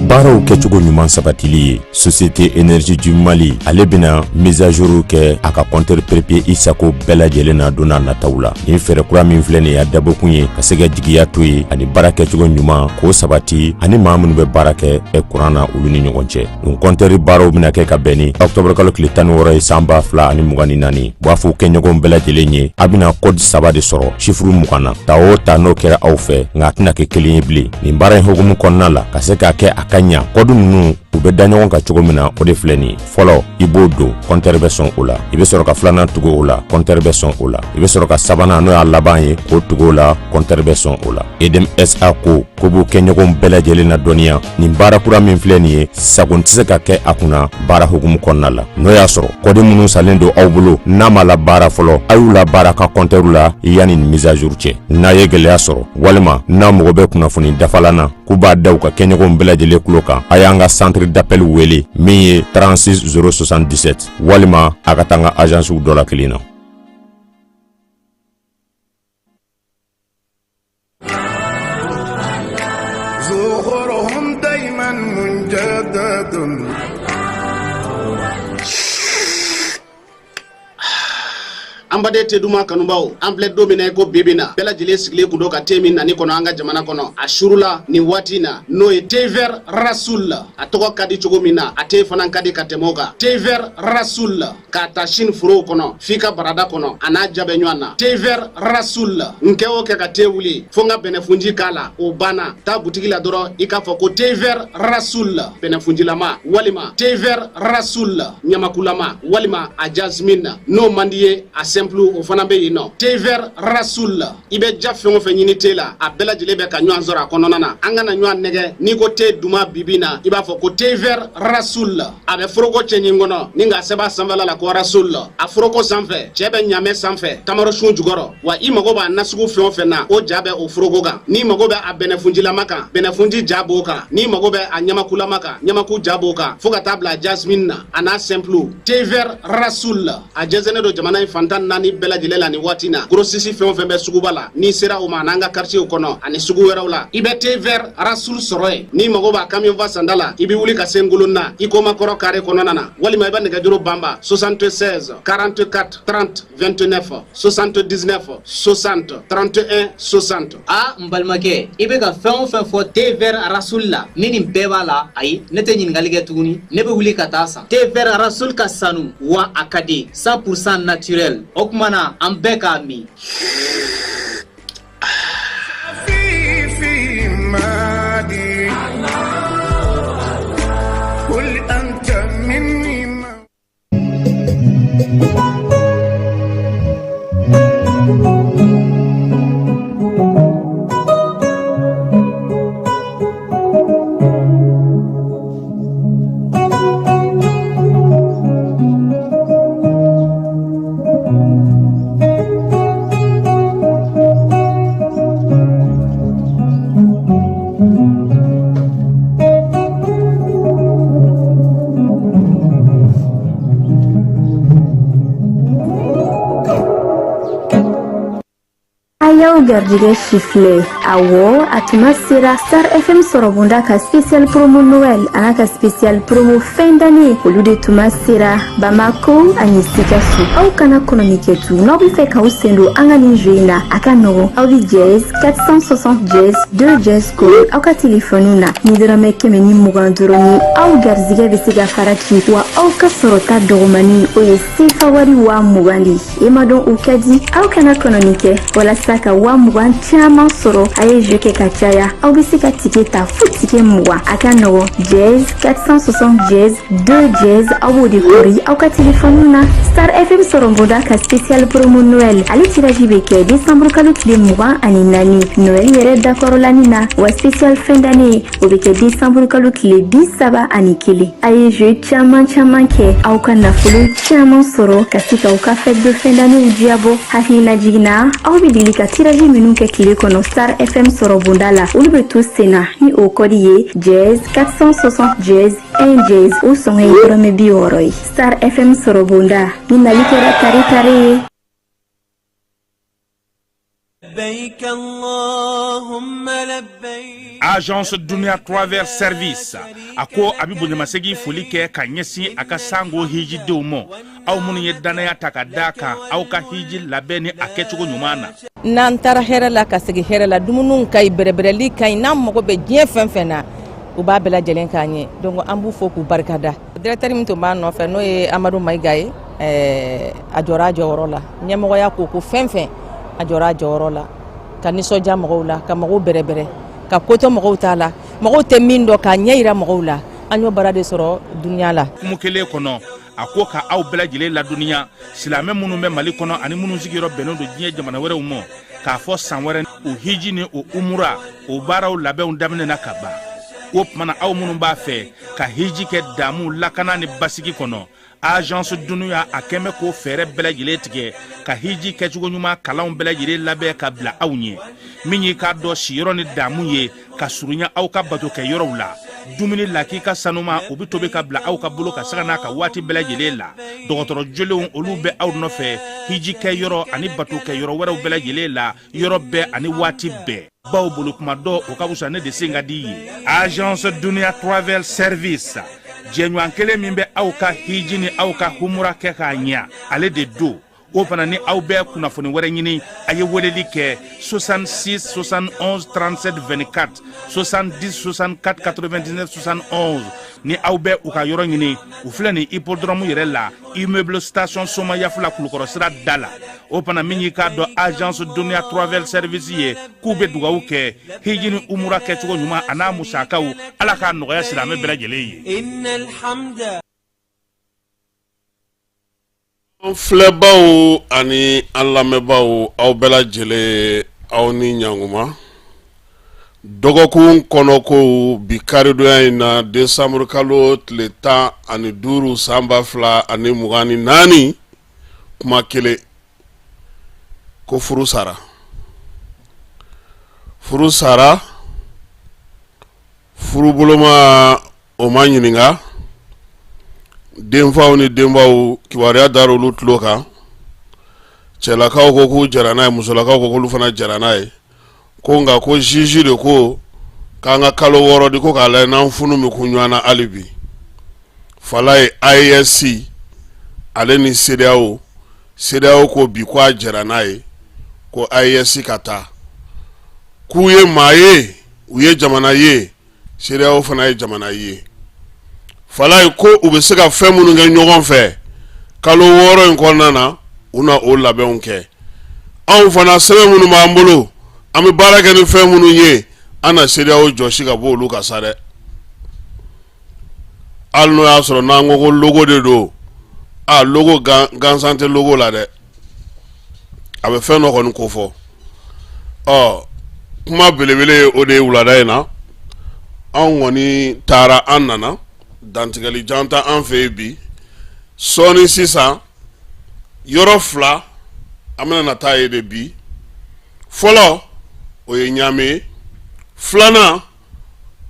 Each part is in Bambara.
Baaraw kɛcogo ɲuman sabatili ye Société Énergie du Mali ale bena mise à jour kɛ a ka compteur papier Isako bɛɛ lajɛlen na don n'a nataw la. Ni fɛɛrɛ kura min filɛ nin ye a dabɔkun ye ka se ka jigiya to ye ani baara kɛcogo ɲuman k'o sabati ani maa minnu bɛ baara kɛ kuran na olu ni ɲɔgɔn cɛ. Nin compteur baaraw bena kɛ ka bɛn ni octobre kalo tile 16 ye san 2024 b'a fɔ kɛɲɔgɔn bɛɛ lajɛlen ye a bena code 3 de sɔrɔ chiffre 20 na ta o ta n'o kɛra aw fɛ nka a tɛna kɛ kelen ye bilen. Nin baara in hukumu kɔnɔna la ka se k'a kɛ a ka ɲa kɔdu ninnu u bɛ da ɲɔgɔn kan cogo min na o de filɛ nin fɔlɔ i b'o don compteur bɛ sɔn o la i bɛ sɔrɔ ka filanan tugu o la compteur bɛ sɔn o la i bɛ sɔrɔ ka sabanan n'o y'a laban ye k'o tugu o la compteur bɛ sɔn o la. EDM SA ko b'o kɛ ɲɔgɔn bɛɛ lajɛlen na dɔnniya nin baara kura min filɛ nin ye sago tɛ se ka kɛ a kunna baara hukumu kɔnɔna la n'o y'a sɔrɔ kɔdi minnu salen don aw bolo n'a ma la baara fɔlɔ a y'u la baara ka compteur la yanni nin mise à jour cɛ. N'a ye gɛlɛya sɔrɔ walima n'a mɔgɔ bɛ kunnafoni dafalan na k'u b'a da u ka kɛɲɔgɔn bɛɛ lajɛlen kulo kan a y'an ka centre d'appel wele min ye 36 077 walima a ka taa an ka agence dɔ la kelen na. Ambade teduma kanubaw ample domine ko bibina bela jile sigle kundo ka temi nani kono anga jamana kono ashurula ni watina no e tever rasul atoko kadi chogo mina ate fanan kadi katemoga tever rasul ka tashin furo kono fika barada kono ana jabe nywana tever rasul nkewo ke ka tewuli fonga benefunji kala o bana ta butiki la doro ikafo ko tever rasul benefunji lama walima tever rasul nyamakulama walima ajazmina no mandiye simple o fana be yino tever rasul ibe jafengo fe nyini tela a bela jile be ka nyan zora kono nana anga na nyan nege ni ko te duma bibina iba fo ko tever rasul abe froko chenyingono ninga seba samvala la ko rasul a froko sanfe chebe nyame sanfe tamaro shun jugoro wa imago ba nasugo fe na o jabe o froko ga ni mago be a benefunji la maka benefunji jabo ka ni mago be a nyama kula maka nyama ku jabo ka foka tabla jasmine na ana simple tever rasul a jezene do jamana infantan nani bela jilela ni watina grossisi fɛn fɛn bɛ suguba la ni sera o ma n'anga quartier kɔnɔ ani sugu wɛrɛw la i bɛ tever rasul sɔrɔ ni mago b'a camion va sandala i bɛ wuli ka se ngolonna i ko makɔrɔ carré kɔnɔna na walima i bɛ nɛgɛjuru bamba 76 44 30 29 79 60 31 60 a mbalimake i bɛ ka fɛn o fɛn fɔ tever rasul la ni nin bɛɛ b'a la ayi ne tɛ ɲininkali kɛ tuguni ne bɛ wuli ka taa san tever rasul ka sanu wa a ka di 100% naturel o kumana an bɛɛ k'a min. Gardiga chifle awo atuma sera Star FM sorobunda ka spécial promo Noël anaka spécial promo fin d'année olu de tuma sera Bamako ani Sikasso au kana communiquer tout no bi fe ka usendo angani joina aka no au di jazz 460 jazz 2 jazz code au ka téléphone na ni drame keme ni muganduroni au gardiga be siga farati wa au ka sorota dogmani o yesi fawari wa mugandi e madon ukadi au kana communiquer wala saka wa mugan caman sɔrɔ aye jeu ke ka caya aw bɛ se ka ticket ta fo ticket 20 a ka nɔgɔ jazz 460 jazz 2 jazz aw b'o de kori aw ka téléphone na. Star FM sɔrɔ bonda ka spécial promo Noël ale tirage bɛ kɛ décembre kalo tile 24 Noël yɛrɛ dakɔrɔlani na wa spécial fin d'année o bɛ kɛ décembre kalo tile 31 aye jeu caman kɛ aw ka nafolo caman sɔrɔ ka se ka aw ka fête de fin d'année diabo hakilina jiginna aw bɛ deli ka tirage minnu kɛ tile kɔnɔ Star FM sɔrɔ bonda la olu bɛ to senna ni o kɔdi ye jazz 460 jazz 1 jazz o sɔngɔ ye dɔrɔmɛ 60 ye. Star FM sɔrɔ bonda ni nali kɛra tare ye. لبيك اللهم لبيك. Agence Dunia Travers Service ako abibu nyamasegi foli kɛ ka ɲɛsin a ka sango hiji denw ma aw minnu ye danaya ta ka da kan aw ka hiji labɛn ni a kɛcogo ɲuman na. N'an taara hɛrɛ la ka segin hɛrɛ la dumuniw ka ɲi bɛrɛbɛrɛli ka ɲi n'an mago bɛ diɲɛ fɛn fɛn na u b'a bɛɛ lajɛlen k'an ye donc an b'u fo k'u barikada. Directeur min tun b'a nɔfɛ n'o ye Amadu Mayiga ye a jɔra a jɔyɔrɔ la ɲɛmɔgɔya ko fɛn fɛn a jɔra a jɔyɔrɔ la ka nisɔndiya mɔgɔw la ka mɔgɔw bɛrɛbɛrɛ ka ko to mɔgɔw t'a la mɔgɔw tɛ min dɔn ka ɲɛ yira mɔgɔw la an y'o baara de sɔrɔ duniya la. Kumu kelen kɔnɔ a ko ka aw bɛɛ lajɛlen laduniya silamɛ minnu bɛ Mali kɔnɔ ani minnu sigiyɔrɔ bɛnnen don diɲɛ jamana wɛrɛw ma k'a fɔ san wɛrɛ o hiji ni o umura o baaraw labɛnw daminɛna ka ban. O tumana aw minnu b'a fɛ ka hiji kɛ damu lakana ni basigi kɔnɔ Agence Dunuya a kɛmɛ ko fɛɛrɛ bɛɛ lajɛlen tigɛ ka hiji kɛcogo ɲuman kalanw bɛɛ lajɛlen labɛn ka bila aw ɲɛ min y'i k'a dɔn siyɔrɔ ni damu ye ka surunya aw ka bato kɛ yɔrɔw la dumuni lak'i ka sanuma o bɛ tobi ka bila aw ka bolo ka saga n'a ka waati bɛɛ lajɛlen la dɔgɔtɔrɔ jolenw olu bɛ aw nɔfɛ hiji kɛ yɔrɔ ani bato kɛ yɔrɔ wɛrɛw bɛɛ lajɛlen la yɔrɔ bɛɛ ani waati bɛɛ baw bolo kuma dɔ o ka wusa ne de sen ka di ye. Agence Dunia Travel Service jɛɲɔgɔn kelen min bɛ aw ka hiji ni aw ka humura kɛ k'a ɲɛ ale de do o fana ni aw bɛɛ kunnafoni wɛrɛ ɲini a ye weleli kɛ 66 71 37 24 70 64 99 71 ni aw bɛɛ u ka yɔrɔ ɲini u filɛ ni hippodrome yɛrɛ la immeuble station Soma Yafula Kulukɔrɔ sira da la o fana min y'i k'a dɔn Agence Dunia Travel Service ye k'u bɛ dugawu kɛ hiji ni umura kɛcogo ɲuman a n'a musakaw ala k'a nɔgɔya silamɛ bɛɛ lajɛlen ye. An filɛbaw ani an lamɛnbaw aw bɛɛ lajɛlen aw ni ɲankuma dɔgɔkun kɔnɔ ko bi karidonya in na décembre kalo tile 15 san 2024 kuma kelen ko furu sara furu boloma o ma ɲininka denfaw ni denbaw kibaruya dara olu tulo kan cɛlakaw ko k'u jara n'a ye musolakaw ko k'olu fana jara n'a ye ko nka ko juge de ko k'an ka kalo 6 di ko k'a lajɛ n'an funu min kun ɲɔgɔnna hali bi fala ye AES ale ni CEDEAO ko bi ko a jara n'a ye ko AES ka taa k'u ye maa ye u ye jamana ye CEDEAO fana ye jamana ye fala ye ko u bɛ se ka fɛn minnu kɛ ɲɔgɔn fɛ kalo 6 in kɔnɔna na u na o labɛnw kɛ anw fana sɛbɛn minnu b'an bolo an bɛ baara kɛ ni fɛn minnu ye an na CEDEAO jɔsi ka bɔ olu ka sa dɛ hali n'o y'a sɔrɔ n'an ko logo de don logo gansan tɛ logo la dɛ a bɛ fɛn dɔ kɔni ko fɔ kuma belebele o de ye wulada in na anw kɔni taara an nana dantigɛli janta an fɛ yen bi sɔɔni sisan yɔrɔ 2 an bɛna na taa ye de bi fɔlɔ o ye Ɲame filanan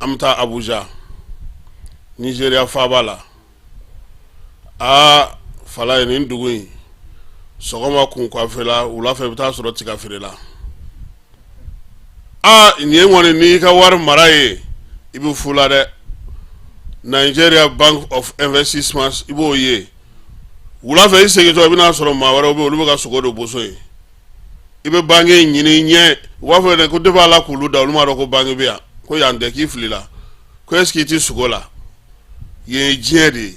an bɛ taa Abuja Nigeria faaba la fala ye nin dugu in sɔgɔma kun kɔfɛla wulafɛ i bɛ taa sɔrɔ tiga feere la nin ye kɔni n'i ka wari mara ye i bɛ fu la dɛ Nigeria Bank of Investment i b'o ye wulafɛ i segintɔ i bɛna sɔrɔ maa wɛrɛw bɛ olu bɛ ka sogo de boso ye i bɛ banque ɲini ɲɛ u b'a fɔ yɛrɛ ko depuis ala k'olu da olu m'a dɔn ko banque bɛ yan ko yan tɛ k'i fili la ko est-ce que i ti sogo la yen ye diɲɛ de ye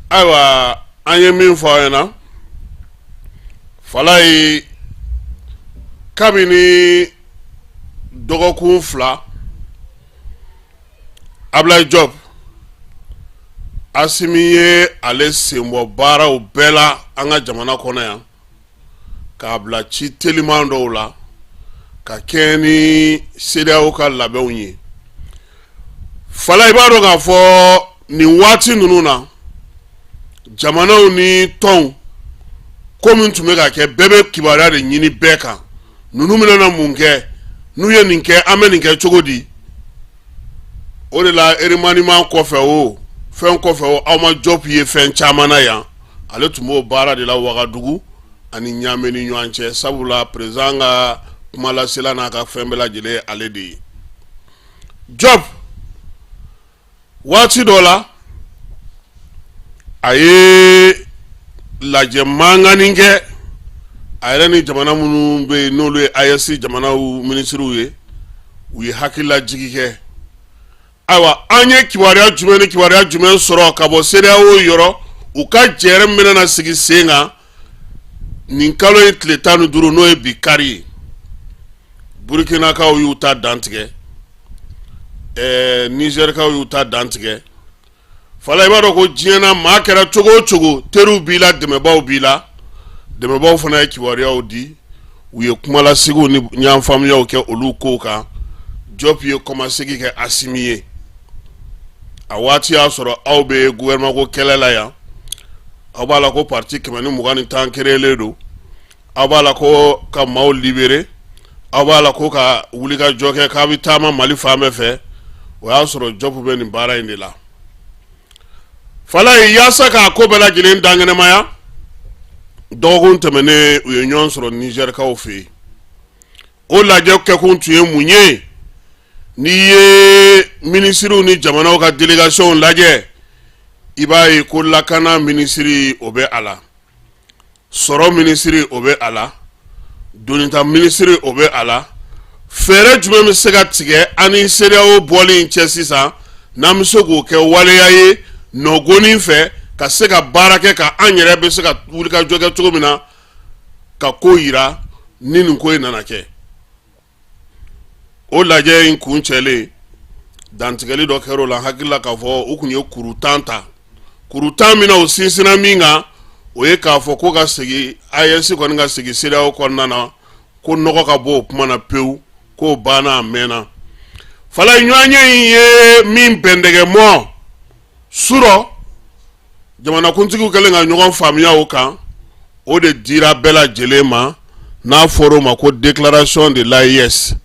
ayiwa an ye min fɔ aw ɲɛna fala ye kabini dɔgɔkun 2 Ablaye Diop Assimi ye ale senbɔ baaraw bɛɛ la an ka jamana kɔnɔ yan k'a bila ci teliman dɔw la ka kɛ ni CEDEAO ka labɛnw ye. Fala i b'a dɔn k'a fɔ nin waati ninnu na jamanaw ni tɔnw ko min tun bɛ ka kɛ bɛɛ bɛ kibaruya de ɲini bɛɛ kan. Ninnu bɛna mun kɛ n'u ye nin kɛ an bɛ nin kɛ cogo di? O de la remaniement kɔfɛ o fɛn kɔfɛ o aw ma Diop ye fɛn caman na yan ale tun b'o baara de la Wagadugu ani Ɲamɛ ni ɲɔgɔn cɛ sabula président ka kuma lasela n'a ka fɛn bɛɛ lajɛlen ale de ye. Diop waati dɔ la a ye lajɛ mankanni kɛ a yɛrɛ ni jamana minnu bɛ yen n'olu ye AES jamanaw minisiriw ye u ye hakililajigi kɛ. Ayiwa an ye kibaruya jumɛn ni kibaruya jumɛn sɔrɔ ka bɔ CEDEAO yɔrɔ u ka jɛrɛ min bɛna sigi sen kan nin kalo ye tile 15 n'o ye bi kari ye. Burkinakaw y'u ta dantigɛ Nigerkaw y'u ta dantigɛ. Fala i b'a dɔn ko diɲɛna maa kɛra cogo o cogo teriw b'i la dɛmɛbaw b'i la dɛmɛbaw fana ye kibaruyaw di u ye kumalasigiw ni ɲanfaamuyaw kɛ olu kow kan. Diop ye kɔmasegi kɛ Assimi ye. A waati y'a sɔrɔ aw bɛ gouvernement ko kɛlɛ la yan aw b'a la ko parti 120 créé don aw b'a la ko ka maaw libéré aw b'a la ko ka wulikajɔ kɛ k'a bɛ taama Mali fan bɛɛ fɛ o y'a sɔrɔ Diop bɛ nin baara in de la. Fala ye yaasa k'a ko bɛɛ lajɛlen dankɛnɛmaya dɔgɔkun tɛmɛnen u ye ɲɔgɔn sɔrɔ Nigerkaw fɛ yen. O lajɛ kɛkun tun ye mun ye? N'i ye minisiriw ni jamanaw ka délégation lajɛ i b'a ye ko lakana minisiri o bɛ a la sɔrɔ minisiri o bɛ a la donita minisiri o bɛ a la fɛɛrɛ jumɛn bɛ se ka tigɛ ani CEDEAO bɔli in cɛ sisan n'an bɛ se k'o kɛ waleya ye nɔgɔnni fɛ ka se ka baara kɛ ka an yɛrɛ bɛ se ka wulikajɔ kɛ cogo min na ka ko yira ni nin ko in nana kɛ. O lajɛ in kun cɛlen dantigɛli dɔ kɛra o la hakilila k'a fɔ u kun ye kurutan ta kurutan min na o sinsina min kan o ye k'a fɔ ko ka segin AES kɔni ka segin CEDEAO kɔnɔna na ko nɔgɔ ka bɔ o kuma na pewu k'o banna a mɛnna. Fala ɲɔgɔnye in ye min bɛndɛgɛmɔ surɔ jamanakuntigiw kɛlen ka ɲɔgɔn faamuya o kan o de dira bɛɛ lajɛlen ma n'a fɔra o ma ko déclaration de l'AES.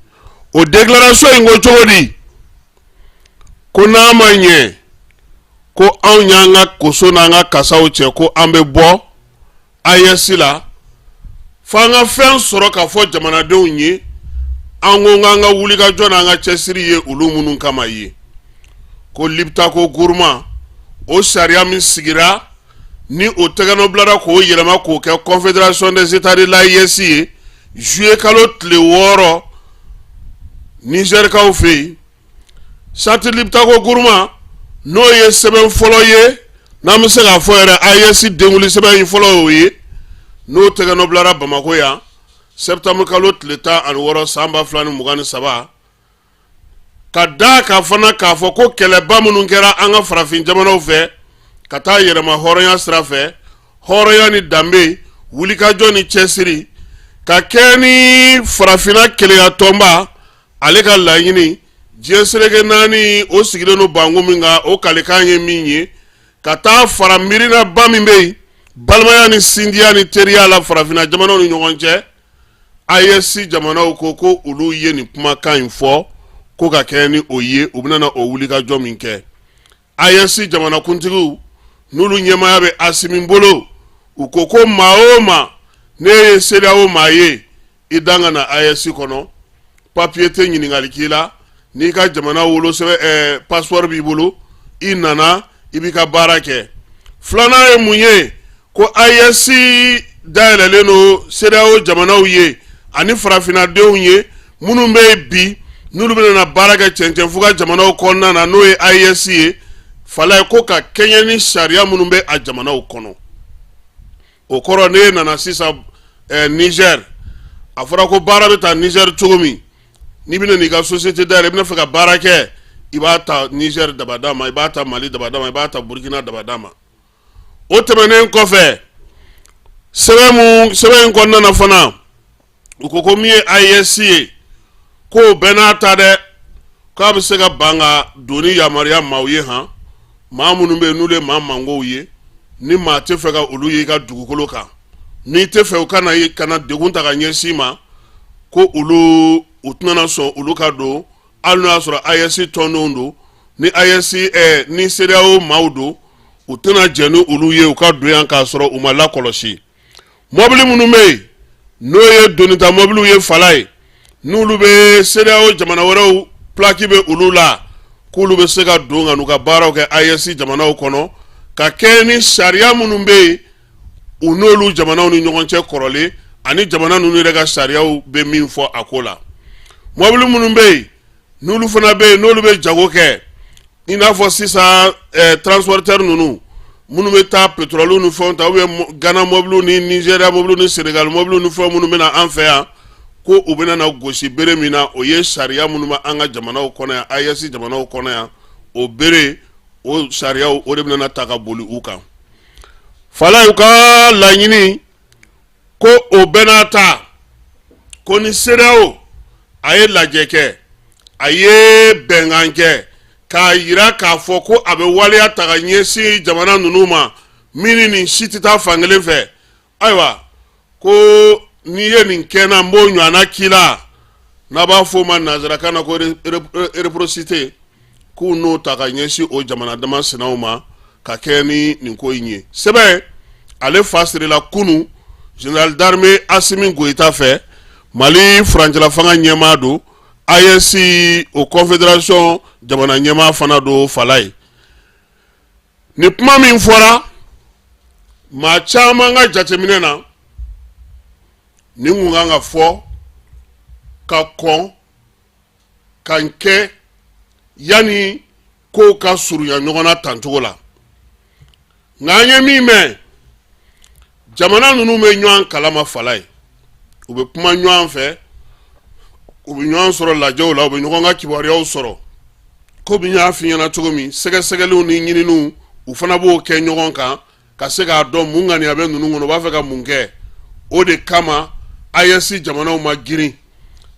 O déclaration in ko cogo di? Ko n'a ma ɲɛ ko anw y'an ka koso n'an ka kasaw cɛ ko an bɛ bɔ AES la f'an ka fɛn sɔrɔ ka fɔ jamanadenw ye an ko k'an ka wulikajɔ n'an ka cɛsiri ye olu minnu kama ye. Ko Liptako Gourma o sariya min sigira ni o tɛgɛnɔbilara k'o yɛlɛma k'o kɛ Confédération des États de l'AES ye juillet kalo tile 6 Nigerkaw fɛ yen Sati Liptako Gourma n'o ye sɛbɛn fɔlɔ ye n'an bɛ se k'a fɔ yɛrɛ AES denwuli sɛbɛn in fɔlɔ y'o ye n'o tɛgɛnɔbilara Bamako yan septembre kalo tile 16 san 2023 ka da ka fana k'a fɔ ko kɛlɛba minnu kɛra an ka farafin jamanaw fɛ ka taa yɛlɛma hɔrɔnya sira fɛ hɔrɔnya ni danbe wulikajɔ ni cɛsiri ka kɛ ni farafina kelenya tɔnba ale ka laɲini diɲɛ seleke 4 o sigilen no banko min kan o kalekan ye min ye ka taa fara miirina ba min bɛ yen balimaya ni sindiya ni teriya la farafina jamanaw ni ɲɔgɔn cɛ AES jamanaw ko olu ye nin kumakan in fɔ ko ka kɛ ni o ye u bɛna na o wulikajɔ min kɛ. AES jamanakuntigiw n'olu ɲɛmaya bɛ Assimi bolo u ko maa o maa ne ye CEDEAO maa ye i dan ka na AES kɔnɔ papier tɛ ɲininkali k'i la n'i ka jamana wolosɛbɛn passeport b'i bolo i nana i b'i ka baara kɛ. Filanan ye mun ye ko AES dayɛlɛlen no CEDEAO jamanaw ye ani farafinadenw ye minnu bɛ bi n'olu bɛna na baara kɛ cɛncɛnfuga jamanaw kɔnɔna na n'o ye AES ye fala ye ko ka kɛɲɛ ni sariya minnu bɛ a jamanaw kɔnɔ. O kɔrɔ ne nana sisan Niger a fɔra ko baara bɛ taa Niger cogo min n'i bɛna n'i ka société dayɛlɛ i bɛna fɛ ka baara kɛ i b'a ta Niger dabada ma i b'a ta Mali dabada ma i b'a ta Burkina dabada ma o tɛmɛnen kɔfɛ sɛbɛn in kɔnɔna na fana u ko ko min ye AES ye k'o bɛɛ n'a ta dɛ k'a bɛ se ka ban ka don ni yamaruya maaw ye maa minnu bɛ yen n'olu ye maa mangow ye ni maa tɛ fɛ ka olu ye i ka dugukolo kan n'i tɛ fɛ u kana degun ta ka ɲɛsin ma ko olu u tɛna sɔn olu ka don hali n'o y'a sɔrɔ AES tɔndenw don ni AES ni CEDEAO maaw don u tɛna jɛ ni olu ye u ka don yan k'a sɔrɔ u ma lakɔlɔsi mɔbili minnu bɛ yen n'o ye donita mɔbiliw ye fala ye n'olu bɛ CEDEAO jamana wɛrɛw plaki bɛ olu la k'olu bɛ se ka don ka n'u ka baaraw kɛ AES jamanaw kɔnɔ ka kɛ ni sariya minnu bɛ yen u n'olu jamanaw ni ɲɔgɔn cɛ kɔrɔlen ani jamana ninnu yɛrɛ ka sariyaw bɛ min fɔ a ko la mɔbili minnu bɛ yen n'olu fana bɛ yen n'olu bɛ jago kɛ i n'a fɔ sisan transporteur ninnu minnu bɛ taa pétrole ni fɛnw ta Ghana mɔbiliw ni Nigeria mɔbiliw ni Senegal mɔbiliw ni fɛn minnu bɛ na an fɛ yan ko u bɛna na gosi bere min na o ye sariya minnu bɛ an ka jamanaw kɔnɔ yan AES jamanaw kɔnɔ yan o bere o sariyaw o de bɛna na ta ka boli u kan fala y'u ka laɲini ko o bɛɛ n'a ta ko ni CEDEAO a ye lajɛ kɛ a ye bɛnkan kɛ k'a yira k'a fɔ ko a bɛ waleya ta ka ɲɛsin jamana ninnu ma min ni nin si tɛ taa fankelen fɛ ayiwa ko n'i ye nin kɛ n na n b'o ɲɔgɔnna k'i la n'a b'a fɔ o ma nanzarakan na ko réciprocité k'u n'o ta ka ɲɛsin o jamana dama sinaw ma ka kɛ ni nin ko in ye sɛbɛn ale fa sirila kunu général d'armée Assimi Goïta fɛ Mali furancɛla fanga ɲɛmaa don AES o confédération jamana ɲɛmaa fana don fala ye ni kuma min fɔra maa caman ka jateminɛ na nin kun kan ka fɔ ka kɔn ka kɛ yanni kow ka surunya ɲɔgɔn na tancogo la nka an ye min mɛn jamana ninnu bɛ ɲɔgɔn kalama fala ye u bɛ kuma ɲɔgɔn fɛ u bɛ ɲɔgɔn sɔrɔ lajɛw la u bɛ ɲɔgɔn ka kibaruyaw sɔrɔ ko bi y'a f'i ɲɛna cogo min sɛgɛsɛgɛliw ni ɲininiw u fana b'o kɛ ɲɔgɔn kan ka se k'a dɔn mun ŋaniya bɛ ninnu kɔnɔ u b'a fɛ ka mun kɛ o de kama AES jamanaw ma girin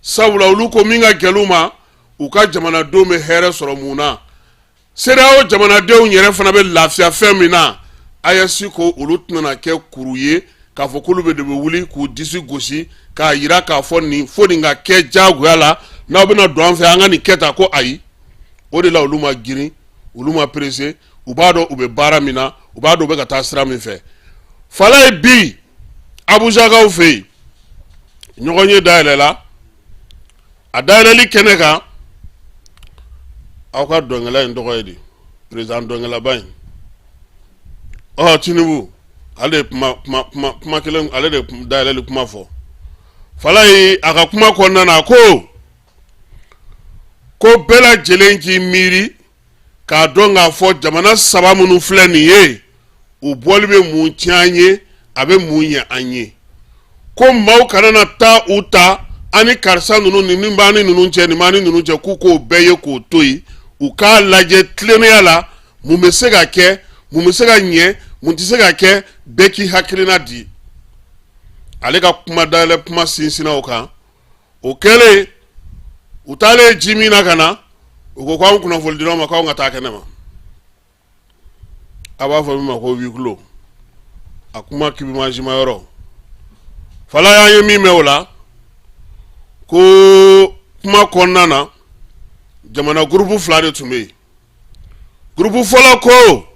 sabula olu ko min ka gɛlɛn u ma u ka jamanadenw bɛ hɛrɛ sɔrɔ mun na CEDEAO jamanadenw yɛrɛ fana bɛ lafiya fɛn min na AES ko olu tɛna kɛ kuru ye k'a fɔ k'olu de bɛ wuli k'u disi gosi k'a yira k'a fɔ nin fo nin ka kɛ diyagoya la n'aw bɛna don an fɛ an ka nin kɛ tan ko ayi o de la olu ma girin olu ma pressé u b'a dɔn u bɛ baara min na u b'a dɔn u bɛ ka taa sira min fɛ fala ye bi Abujakaw fɛ yen ɲɔgɔn ye dayɛlɛla a dayɛlɛli kɛnɛ kan aw ka dɔnkɛla in tɔgɔ ye di président dɔnkɛlaba in Tinubu ale de kuma kelen ale de dayɛlɛli kuma fɔ fala ye a ka kuma kɔnɔna na ko bɛɛ lajɛlen k'i miiri k'a dɔn k'a fɔ jamana saba minnu filɛ nin ye u bɔli bɛ mun tiɲɛ an ye a bɛ mun ɲɛ an ye ko maaw kana na taa u ta ani karisa ninnu ni min b'an ni ninnu cɛ nin b'an ni ninnu cɛ k'u k'o bɛɛ ye k'o to yen u k'a lajɛ tilennenya la mun bɛ se ka kɛ mun bɛ se ka ɲɛ mun tɛ se ka kɛ bɛɛ k'i hakilina di ale ka kuma dayɛlɛ kuma sinsinna o kan o kɛlen u taalen ji min na ka na u ko k'anw kunnafoni dilaw ma k'anw ka taa kɛnɛ ma a b'a fɔ min ma ko huis clos a kuma kibimajima yɔrɔ fala y'an ye min mɛn o la ko kuma kɔnɔna na jamana groupe fila de tun bɛ yen groupe fɔlɔ ko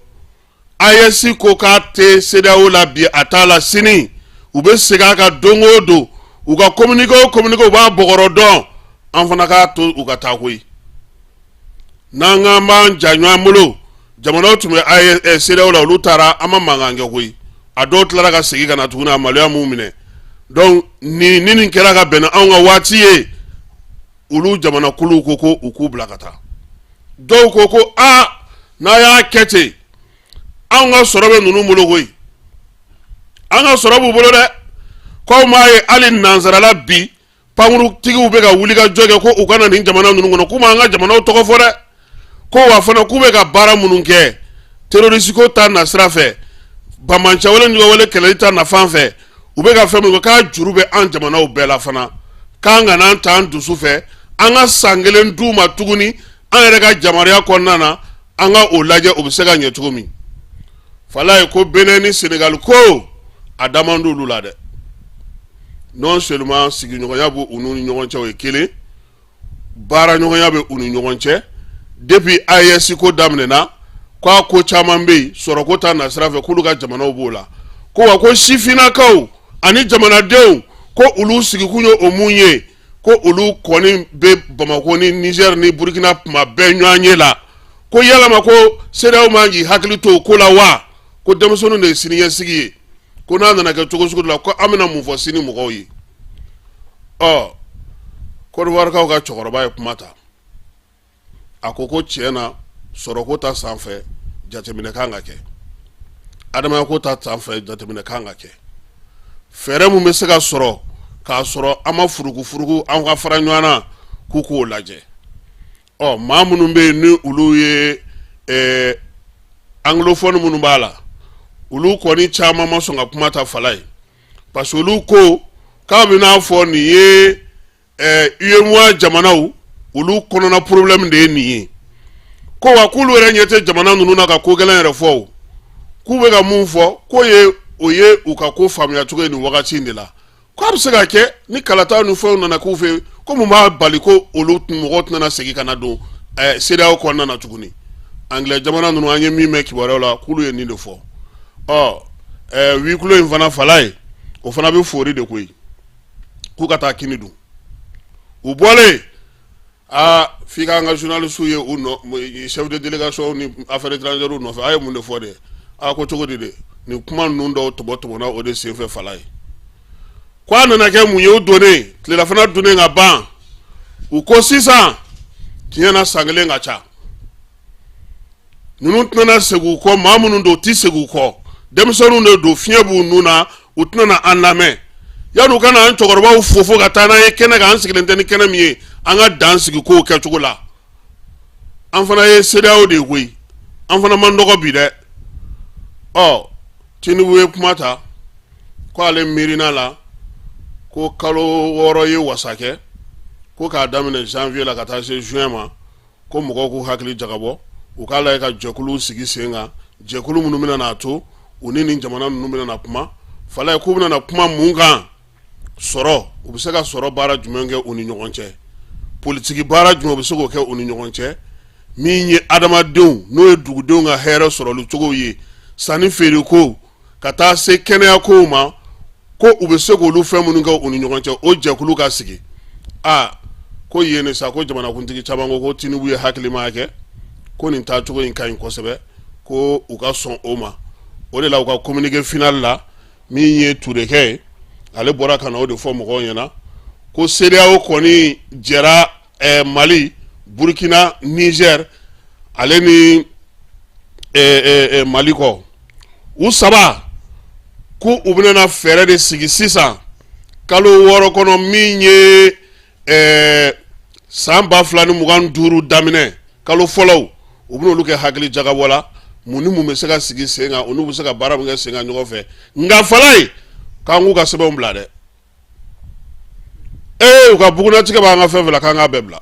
AES ko k'a tɛ CEDEAO la bi a t'a la sini u bɛ segin a kan don o don u ka communiqué o communiqué u b'a bɔgɔrɔ dɔn an fana k'a to u ka taa koyi n'an k'an b'an ja ɲɔgɔn bolo jamanaw tun bɛ CEDEAO la olu taara an ma mankan kɛ koyi a dɔw tilara ka segin ka na tuguni a maloya m'u minɛ donc ni nin kɛra ka bɛn anw ka waati ye olu jamanakuluw ko ko u k'u bila ka taa dɔw ko ko n'a y'a kɛ ten anw ka sɔrɔ bɛ ninnu bolo koyi an ka sɔrɔ b'u bolo dɛ k'aw m'a ye hali nansarala bi panguru tigiw bɛ ka wuli ka jɔ kɛ ko u kana nin jamana ninnu kɔnɔ k'u m'an ka jamanaw tɔgɔ fɔ dɛ ko wa fana k'u bɛ ka baara minnu kɛ terroriste ko ta na sira fɛ bamancɛ wale ɲɔgɔn wale kɛlɛli ta nafan fɛ u bɛ ka fɛn min kɛ k'a juru bɛ an jamanaw bɛɛ la fana k'an ka n'an ta an dusu fɛ an ka san kelen d'u ma tuguni an yɛrɛ ka yamaruya kɔnɔna na an ka o lajɛ o bɛ se ka ɲɛ cogo min fala ye ko Benin ni Senegal ko a daman d'olu la dɛ non seulement sigiɲɔgɔnya b'u ni ɲɔgɔn cɛ o ye kelen baara ɲɔgɔnya bɛ u ni ɲɔgɔn cɛ depuis AES ko daminɛna ko ko caman bɛ yen sɔrɔ ko ta na sira fɛ k'olu ka jamanaw b'o la ko wa ko sifinnakaw ani jamanadenw ko olu sigikun ye o mun ye ko olu kɔni bɛ Bamako ni Niger ni Burkina tuma bɛɛ ɲɔgɔn ye la ko yalama ko CEDEAO man k'i hakili to o ko la wa ko denmisɛnninw de ye siniɲɛsigi ye ko n'a nana kɛ cogo sugu la ko an bɛna mun fɔ sini mɔgɔw ye Côte d'Ivoirekaw ka cɛkɔrɔba ye kuma ta a ko tiɲɛ na sɔrɔ ko ta sanfɛ jateminɛ kan ka kɛ adamaya ko ta sanfɛ jateminɛ kan ka kɛ fɛɛrɛ mun bɛ se ka sɔrɔ k'a sɔrɔ an ma furugu an ka fara ɲɔgɔn na k'u k'o lajɛ maa minnu bɛ yen ni olu ye anglophone minnu b'a la olu kɔni caman ma sɔn ka kuma ta fala ye parce que olu ko k'a bɛ n'a fɔ nin ye UEMOA jamanaw olu kɔnɔna problème de ye nin ye ko wa k'olu yɛrɛ ɲɛ tɛ jamana ninnu na ka ko gɛlɛn yɛrɛ fɔ o k'u bɛ ka mun fɔ ko o ye u ka ko faamuya cogo ye nin wagati in de la ko a bɛ se ka kɛ ni kalata ni fɛnw nana k'u fɛ ko mun b'a bali ko olu mɔgɔw tɛna segin ka na don CEDEAO kɔnɔna na tuguni Anglais jamana ninnu an ye min mɛn kibaruyaw la k'olu ye nin de fɔ huis clos in fana fala ye o fana bɛ fori de koyi k'u ka taa kini dun u bɔlen f'i k'an ka journalistes ye u chef de délégation ni affaires étrangères nɔfɛ a ye mun de fɔ de ko cogo di de nin kuma ninnu dɔw tɔbɔtɔbɔna o de senfɛ fala ye ko a nana kɛ mun ye o donnen tilelafana dunnen ka ban u ko sisan tiɲɛ na san kelen ka ca ninnu tɛna segin u kɔ maa minnu don u tɛ segin u kɔ denmisɛnninw de don fiɲɛ b'u nun na u tɛna an lamɛn yanni u kana an cɛkɔrɔbaw fo ka taa n'an ye kɛnɛ kan an sigilen tɛ ni kɛnɛ min ye an ka dan sigi kow kɛcogo la an fana ye CEDEAO de ye koyi an fana man dɔgɔ bi dɛ Tinubu ye kuma ta ko ale miirina la ko kalo 6 ye wasa kɛ ko k'a daminɛ janvier la ka taa se juin ma ko mɔgɔw k'u hakili jagabɔ u k'a lajɛ ka jɛkulu sigi sen kan jɛkulu minnu bɛna n'a to u ni nin jamana ninnu bɛna na kuma fala ye k'u bɛna na kuma mun kan sɔrɔ u bɛ se ka sɔrɔ baara jumɛn kɛ u ni ɲɔgɔn cɛ politiki baara jumɛn u bɛ se k'o kɛ u ni ɲɔgɔn cɛ min ye adamadenw n'o ye dugudenw ka hɛrɛ sɔrɔli cogo ye sanni feere ko ka taa se kɛnɛya kow ma ko u bɛ se k'olu fɛn minnu kɛ u ni ɲɔgɔn cɛ o jɛkulu ka sigi ko yen sa ko jamanakuntigi caman ko Tinubu ye hakilima kɛ ko nin taacogo in ka ɲi kosɛbɛ ko u ka sɔn o ma o de la u ka communiqué final la min ye Ture kɛ ye ale bɔra ka na o de fɔ mɔgɔw ɲɛna ko CEDEAO kɔni jɛra Mali Burkina Niger ale ni Mali kɔ u saba ko u bɛna fɛɛrɛ de sigi sisan kalo 6 kɔnɔ min ye san 2025 daminɛ kalo fɔlɔw u bɛna olu kɛ hakili jagabɔ la mun ni mun bɛ se ka sigi sen kan olu bɛ se ka baara min kɛ sen kan ɲɔgɔn fɛ nka fala ye k'an k'u ka sɛbɛnw bila dɛ u ka bugunatigɛ b'an ka fɛn fɛn la k'an k'a bɛɛ bila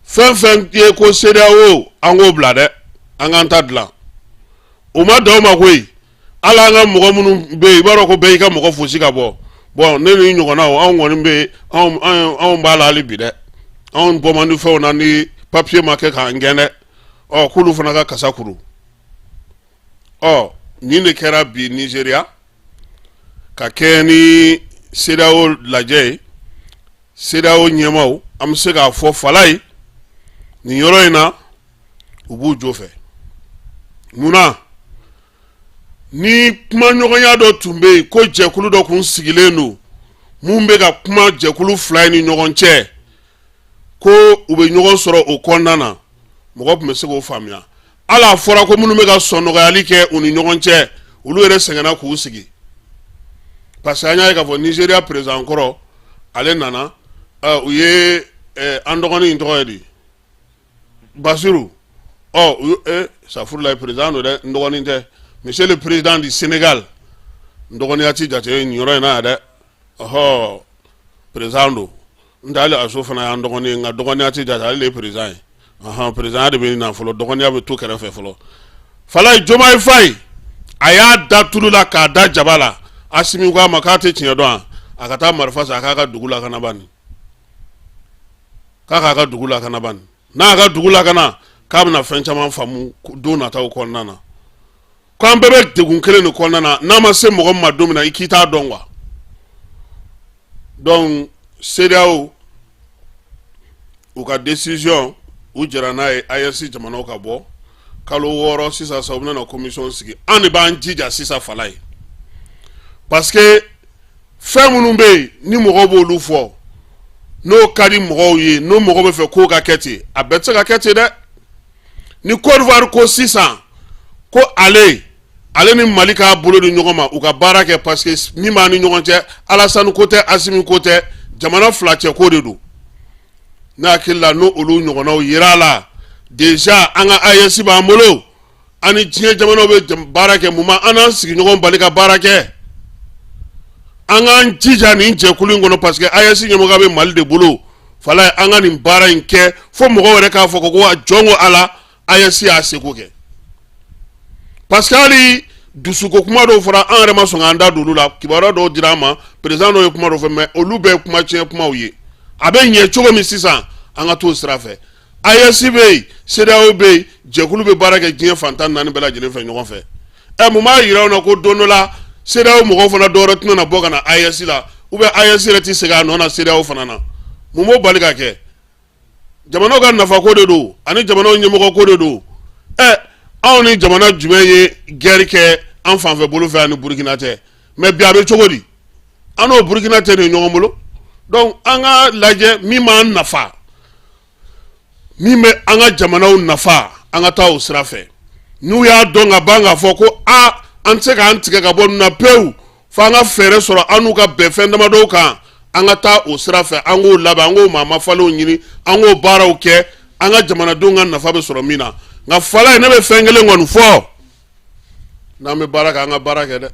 fɛn fɛn ye ko CEDEAO an k'o bila dɛ an k'an ta dilan o ma dan o ma koyi hali an ka mɔgɔ minnu bɛ yen i b'a dɔn ko bɛɛ y'i ka mɔgɔ fosi ka bɔ ne ni ɲɔgɔnnaw anw kɔni bɛ anw b'a la hali bi dɛ anw bɔ man di fɛnw na ni papiye ma kɛ k'an gɛn dɛ k'olu fana ka kasa kuru nin de kɛra bi Nigéria ka kɛ ni CEDEAO lajɛ ye CEDEAO ɲɛmaw an bɛ se k'a fɔ fala ye nin yɔrɔ in na u b'u jo fɛ munna ni kuma ɲɔgɔnya dɔ tun bɛ yen ko jɛkulu dɔ kun sigilen don mun bɛ ka kuma jɛkulu fila ni ɲɔgɔn cɛ ko u bɛ ɲɔgɔn sɔrɔ o kɔnɔna na mɔgɔ tun bɛ se k'o faamuya hali a fɔra ko minnu bɛ ka sɔn nɔgɔyali kɛ u ni ɲɔgɔn cɛ olu yɛrɛ sɛgɛnna k'u sigi parce que an y'a ye k'a fɔ Nigéria président kɔrɔ ale nana u ye an dɔgɔnin in tɔgɔ ye di Bassirou ça fout le président de n dɔgɔnin tɛ monsieur le président du Sénégal n dɔgɔninya ti jate nin yɔrɔ in na yan dɛ président do n tɛ hali aso fana y'an dɔgɔnin nka dɔgɔninya ti jate ale de ye président ye président de bɛ na fɔlɔ dɔgɔninya bɛ to kɛrɛfɛ fɔlɔ Falaye Diomaye Faye a y'a da tulu la k'a da jaba la Assimi k'a ma k'a tɛ tiɲɛ dɔn a ka taa marifa san a k'a ka dugu lakana bani k'a ka dugu lakana bani n'a ka dugu lakana k'a bɛna fɛn caman faamu don nataw kɔnɔna na k'an bɛɛ bɛ degun kelen de kɔnɔna na n'a ma se mɔgɔ min ma don min na i k'i t'a dɔn quoi donc CEDEAO u ka décision u jɛra n'a ye AES jamanaw ka bɔ kalo 6 sisan sa u bɛna commission sigi an de b'an jija sisan Falaye parce que fɛn minnu bɛ yen ni mɔgɔw b'olu fɔ n'o ka di mɔgɔw ye n'o mɔgɔ bɛ fɛ k'o ka kɛ ten a bɛɛ tɛ se ka kɛ ten dɛ ni Côte d'Ivoire ko sisan ko ale ni Mali k'a bolo di ɲɔgɔn ma u ka baara kɛ parce que min b'a ni ɲɔgɔn cɛ Alassane ko tɛ Assimi ko tɛ jamana fila cɛ ko de don ne hakili la n'o olu ɲɔgɔnnaw yera la déjà an ka AES b'an bolo an ni diɲɛ jamanaw bɛ baara kɛ mun ma an n'an sigiɲɔgɔn bali ka baara kɛ an k'an jija nin jɛkulu in kɔnɔ parce que AES ɲɛmɔgɔ bɛ Mali de bolo Falaye an ka nin baara in kɛ fo mɔgɔw yɛrɛ k'a fɔ ko jɔn ko ala AES y'a seko kɛ parce que hali dusuko kuma dɔw fɔra an yɛrɛ ma sɔn k'an da don olu la kibaruya dɔw dira an ma président dɔw ye kuma dɔw fɔ mais olu bɛɛ ye kuma tiɲɛ kumaw ye a bɛ ɲɛ cogo min sisan an ka t'o sira fɛ AES bɛ yen CEDEAO bɛ yen jɛkulu bɛ baara kɛ diɲɛ fan 14 bɛɛ lajɛlen fɛ ɲɔgɔn fɛ mun b'a yira anw na ko don dɔ la CEDEAO mɔgɔw fana dɔwɛrɛ tɛna na bɔ ka na AES la ou bien AES yɛrɛ tɛ segin a nɔ na CEDEAO fana na mun b'o bali ka kɛ jamanaw ka nafa ko de don ani jamanaw ɲɛmɔgɔ ko de don anw ni jamana jumɛn ye guerre kɛ an fanfɛ bolo fɛ ani Burkina tɛ mais bi a bɛ cogo di an n'o Burkina tɛ de ɲɔgɔn bolo donc an ka lajɛ min b'an nafa min bɛ an ka jamanaw nafa an ka taa o sira fɛ n'u y'a dɔn ka ban k'a fɔ ko an tɛ se k'an tigɛ ka bɔ nin na pewu fo an ka fɛɛrɛ sɔrɔ an n'u ka bɛn fɛn damadɔw kan an ka taa o sira fɛ an k'o labɛn an k'o maa falenw ɲini an k'o baaraw kɛ an ka jamanadenw ka nafa bɛ sɔrɔ min na nka Falaye ne bɛ fɛn kelen kɔni fɔ n'an bɛ baara kɛ an ka baara kɛ dɛ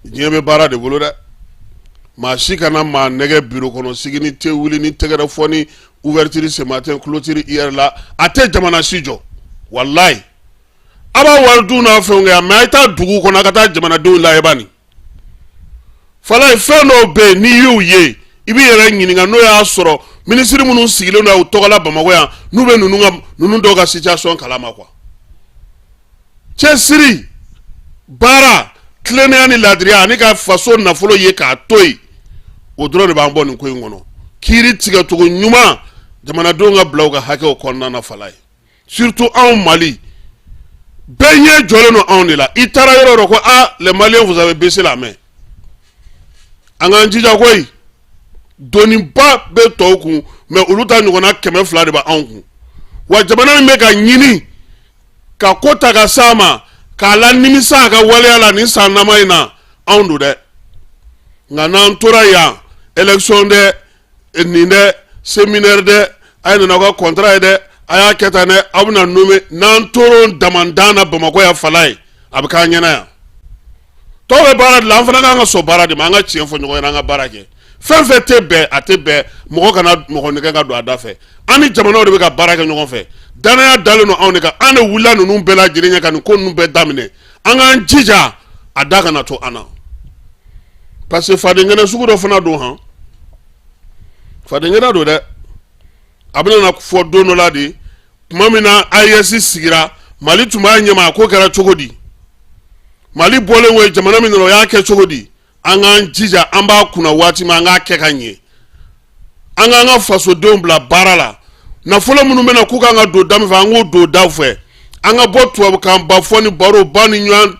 diɲɛ bɛ baara de bolo dɛ maa si kana maa nɛgɛ biro kɔnɔ sigi ni tɛ wuli ni tɛgɛrɛ fɔ ni ouverture ce matin clôture hier la a tɛ jamana si jɔ walayi a b'a wari dun n'a fɛnw kɛ mais a ye taa dugu kɔnɔ a ka taa jamanadenw layɛ bani Falaye fɛn dɔw bɛ yen n'i y'u ye i b'i yɛrɛ ɲininka n'o y'a sɔrɔ ministre minnu sigilen don u tɔgɔla Bamakɔ yan n'u bɛ ninnu dɔw ka situation kalama quoi cɛsiri baara tilennenya ni ladiriya ani ka faso nafolo ye k'a to yen o dɔrɔn de b'an bɔ nin ko in kɔnɔ kiiri tigɛcogo ɲuman jamanadenw ka bila u ka hakɛw kɔnɔna na Falaye surtout anw Mali bɛɛ ɲɛ jɔlen don anw de la i taara yɔrɔ dɔ ko les Maliens vous avez baissé la main an k'an jija koyi doniba bɛ tɔw kun mais olu ta ɲɔgɔnna 200 de b'anw kun wa jamana min bɛ ka ɲini ka ko ta ka s'a ma k'a la nimisa a ka waleya la nin san nama in na anw don dɛ nka n'an tora yan élection dɛ nin dɛ séminaire dɛ a ye nana aw ka contrat ye dɛ a y'a kɛ tan dɛ aw bɛna nommé n'an tora damandan na Bamakɔ yan Falaye a bɛ k'an ɲɛna yan tɔw bɛ baara de la an fana k'an ka sɔn baara de ma an ka tiɲɛ fɔ ɲɔgɔn ɲɛna an ka baara kɛ fɛn fɛn tɛ bɛn a tɛ bɛn mɔgɔ kana mɔgɔ nɛgɛ ka don a da fɛ an ni jamanaw de bɛ ka baara kɛ ɲɔgɔn fɛ danaya dalen don anw de kan an de wulila ninnu bɛɛ lajɛlen ɲɛ ka nin ko ninnu bɛɛ daminɛ an k'an jija a da kana to an na parce que fadenkɛnɛ sugu dɔ fana don han fadenkɛnɛ don dɛ a bɛna fɔ don dɔ la de tuma min na AES sigira Mali tun b'a ɲɛma a ko kɛra cogo di Mali bɔlen wo jamana min na o y'a kɛ cogo di an k'an jija an b'a kunna waati min an k'a kɛ ka ɲɛ an k'an ka fasodenw bila baara la nafolo minnu bɛna k'u kan ka don da min fɛ an k'o don daw fɛ an ka bɔ tubabukan ba fɔ ni baro ba ni ɲɔgɔn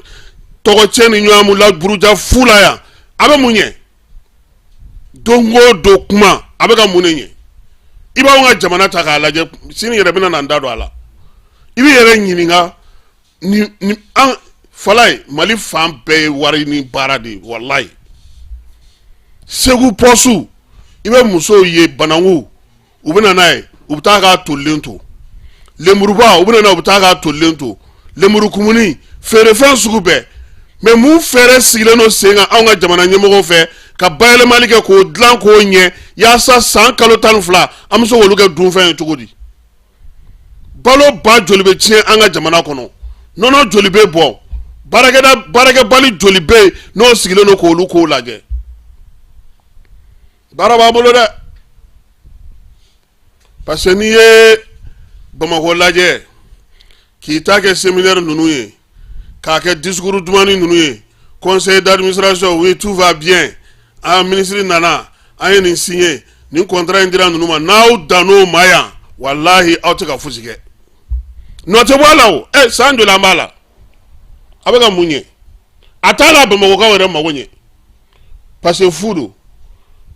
tɔgɔcɛ ni ɲɔgɔn mu la buruja fu la yan a bɛ mun ɲɛ don o don kuma a bɛ ka mun de ɲɛ i b'anw ka jamana ta k'a lajɛ sini yɛrɛ bɛna na n da don a la i b'i yɛrɛ ɲininka ni an Falaye Mali fan bɛɛ ye wari ni baara de ye walayi segu posu ibe muso ye banangu u bena nay u bita ka tollen to lemuruba u bena na u bita ka tollen to lemuru kumuni fere fan sugu bɛ mais mun fere sigilen no senga anw ka jamana ɲɛmɔgɔ fɛ ka bayɛlɛmali kɛ k'o dilan k'o ɲɛ yaasa san kalo 12 an bɛ se k'olu kɛ dunfɛn ye cogo di balo ba joli bɛ tiɲɛ an ka jamana kɔnɔ nɔnɔ joli bɛ bɔ baarakɛbali joli bɛ n'o sigilen no k'olu kow lajɛ baara b'a bolo dɛ parce que n'i ye Bamako lajɛ k'i ta kɛ séminaire ninnu ye k'a kɛ discours dumani ninnu ye conseil d'administration oui tout va bien un ministre nana an ye nin signé nin contrat in dira ninnu ma n'aw dan'o ma yan wallahi aw tɛ ka fosi kɛ nɔ tɛ bɔ a la o san joli an b'a la a bɛ ka mun ɲɛ a t'a la Bamakokaw yɛrɛ mago ɲɛ parce que fu don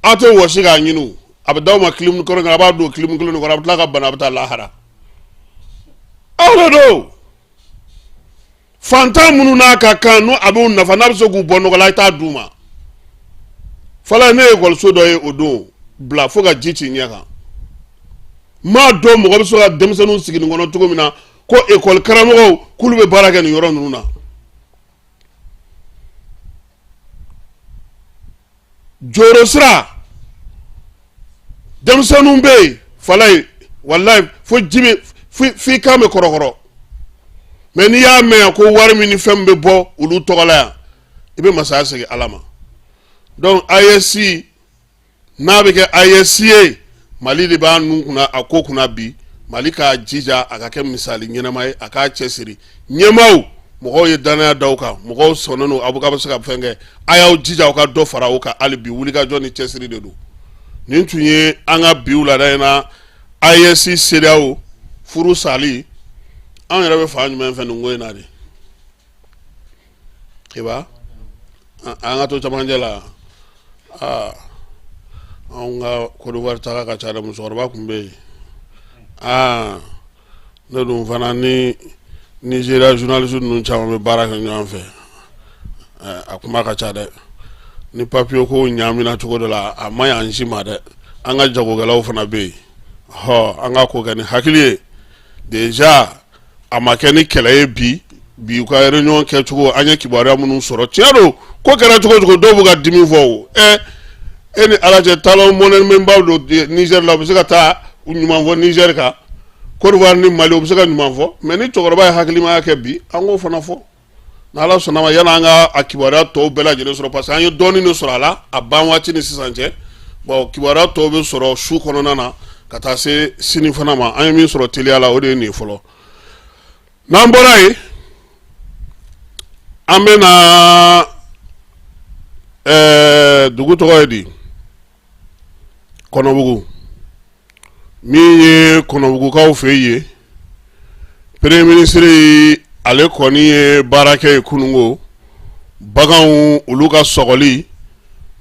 aw tɛ wɔsi k'a ɲini o a bɛ d'aw ma clim kɔrɔ kan a b'a don clim kelen kɔrɔ a bɛ tila ka bana a bɛ taa lahara aw de don fantan minnu n'a ka kan n'o a b'u nafa n'a bɛ se k'u bɔ nɔgɔ la i t'a d'u ma fɔlɔ ne ye ekɔliso dɔ ye o don bila fo ka ji ci ɲɛ kan m'a dɔn mɔgɔ bɛ se ka denmisɛnninw sigi nin kɔnɔ cogo min na ko ekɔli karamɔgɔw k'olu bɛ baara kɛ nin yɔrɔ ninnu na joro sira denmisɛnninw bɛ yen falaye wallahi fo ji bɛ f'i kan bɛ kɔrɔkɔrɔ mais n'i y'a mɛn ko wari min ni fɛn bɛ bɔ olu tɔgɔ la yan i bɛ masaya segin Ala ma donc AES n'a bɛ kɛ AES ye Mali de b'a nun kunna a ko kunna bi Mali k'a jija a ka kɛ misali ɲɛnama ye a k'a cɛsiri ɲɛmaaw mɔgɔw ye danaya da u kan mɔgɔw sɔnnen don aw bɛ se ka fɛn kɛ a y'aw jija aw ka dɔ fara o kan hali bi wulikajɔ ni cɛsiri de don nin tun ye an ka bi wulada in na AES CEDEAO furu sali an yɛrɛ bɛ fa jumɛn fɛ nin ko in na de kiba an ka to camancɛ la an ka Côte d'Ivoire taga ka ca dɛ musokɔrɔba tun bɛ yen ne dun fana ni Nigeria journaliste ninnu caman bɛ baara kɛ ɲɔgɔn fɛ a kuma ka ca dɛ ni papier ko ɲaamina cogo dɔ la a ma ɲi an si ma dɛ an ka jagokɛlaw fana bɛ yen an ka ko kɛ ni hakili ye déjà a ma kɛ ni kɛlɛ ye bi u ka réunion kɛ cogo an ye kibaruya minnu sɔrɔ tiɲɛ don ko kɛra cogo cogo dɔw bɛ ka dimi fɔ o e ni Ala cɛ talon mɔnɛ min b'aw don Niger la u bɛ se ka taa ɲuman fɔ Niger kan Côte d'Ivoire ni Mali u bɛ se ka ɲuman fɔ mais ni cɛkɔrɔba ye hakilimaya kɛ bi an k'o fana fɔ n'Ala sɔnna ma yanni an ka a kibaruya tɔw bɛɛ lajɛlen sɔrɔ parce que an ye dɔɔnin de sɔrɔ a la a ban waati ni sisan cɛ bon kibaruya tɔw bɛ sɔrɔ su kɔnɔna na ka taa se sini fana ma an ye min sɔrɔ teliya la o de ye nin fɔlɔ n'an bɔra yen an bɛ na dugu tɔgɔ ye di Kɔnɔbugu min ye Kɔnɔbugukaw fɛ yen premier ministre ale kɔni ye baara kɛ ye kunungo baganw olu ka sɔgɔli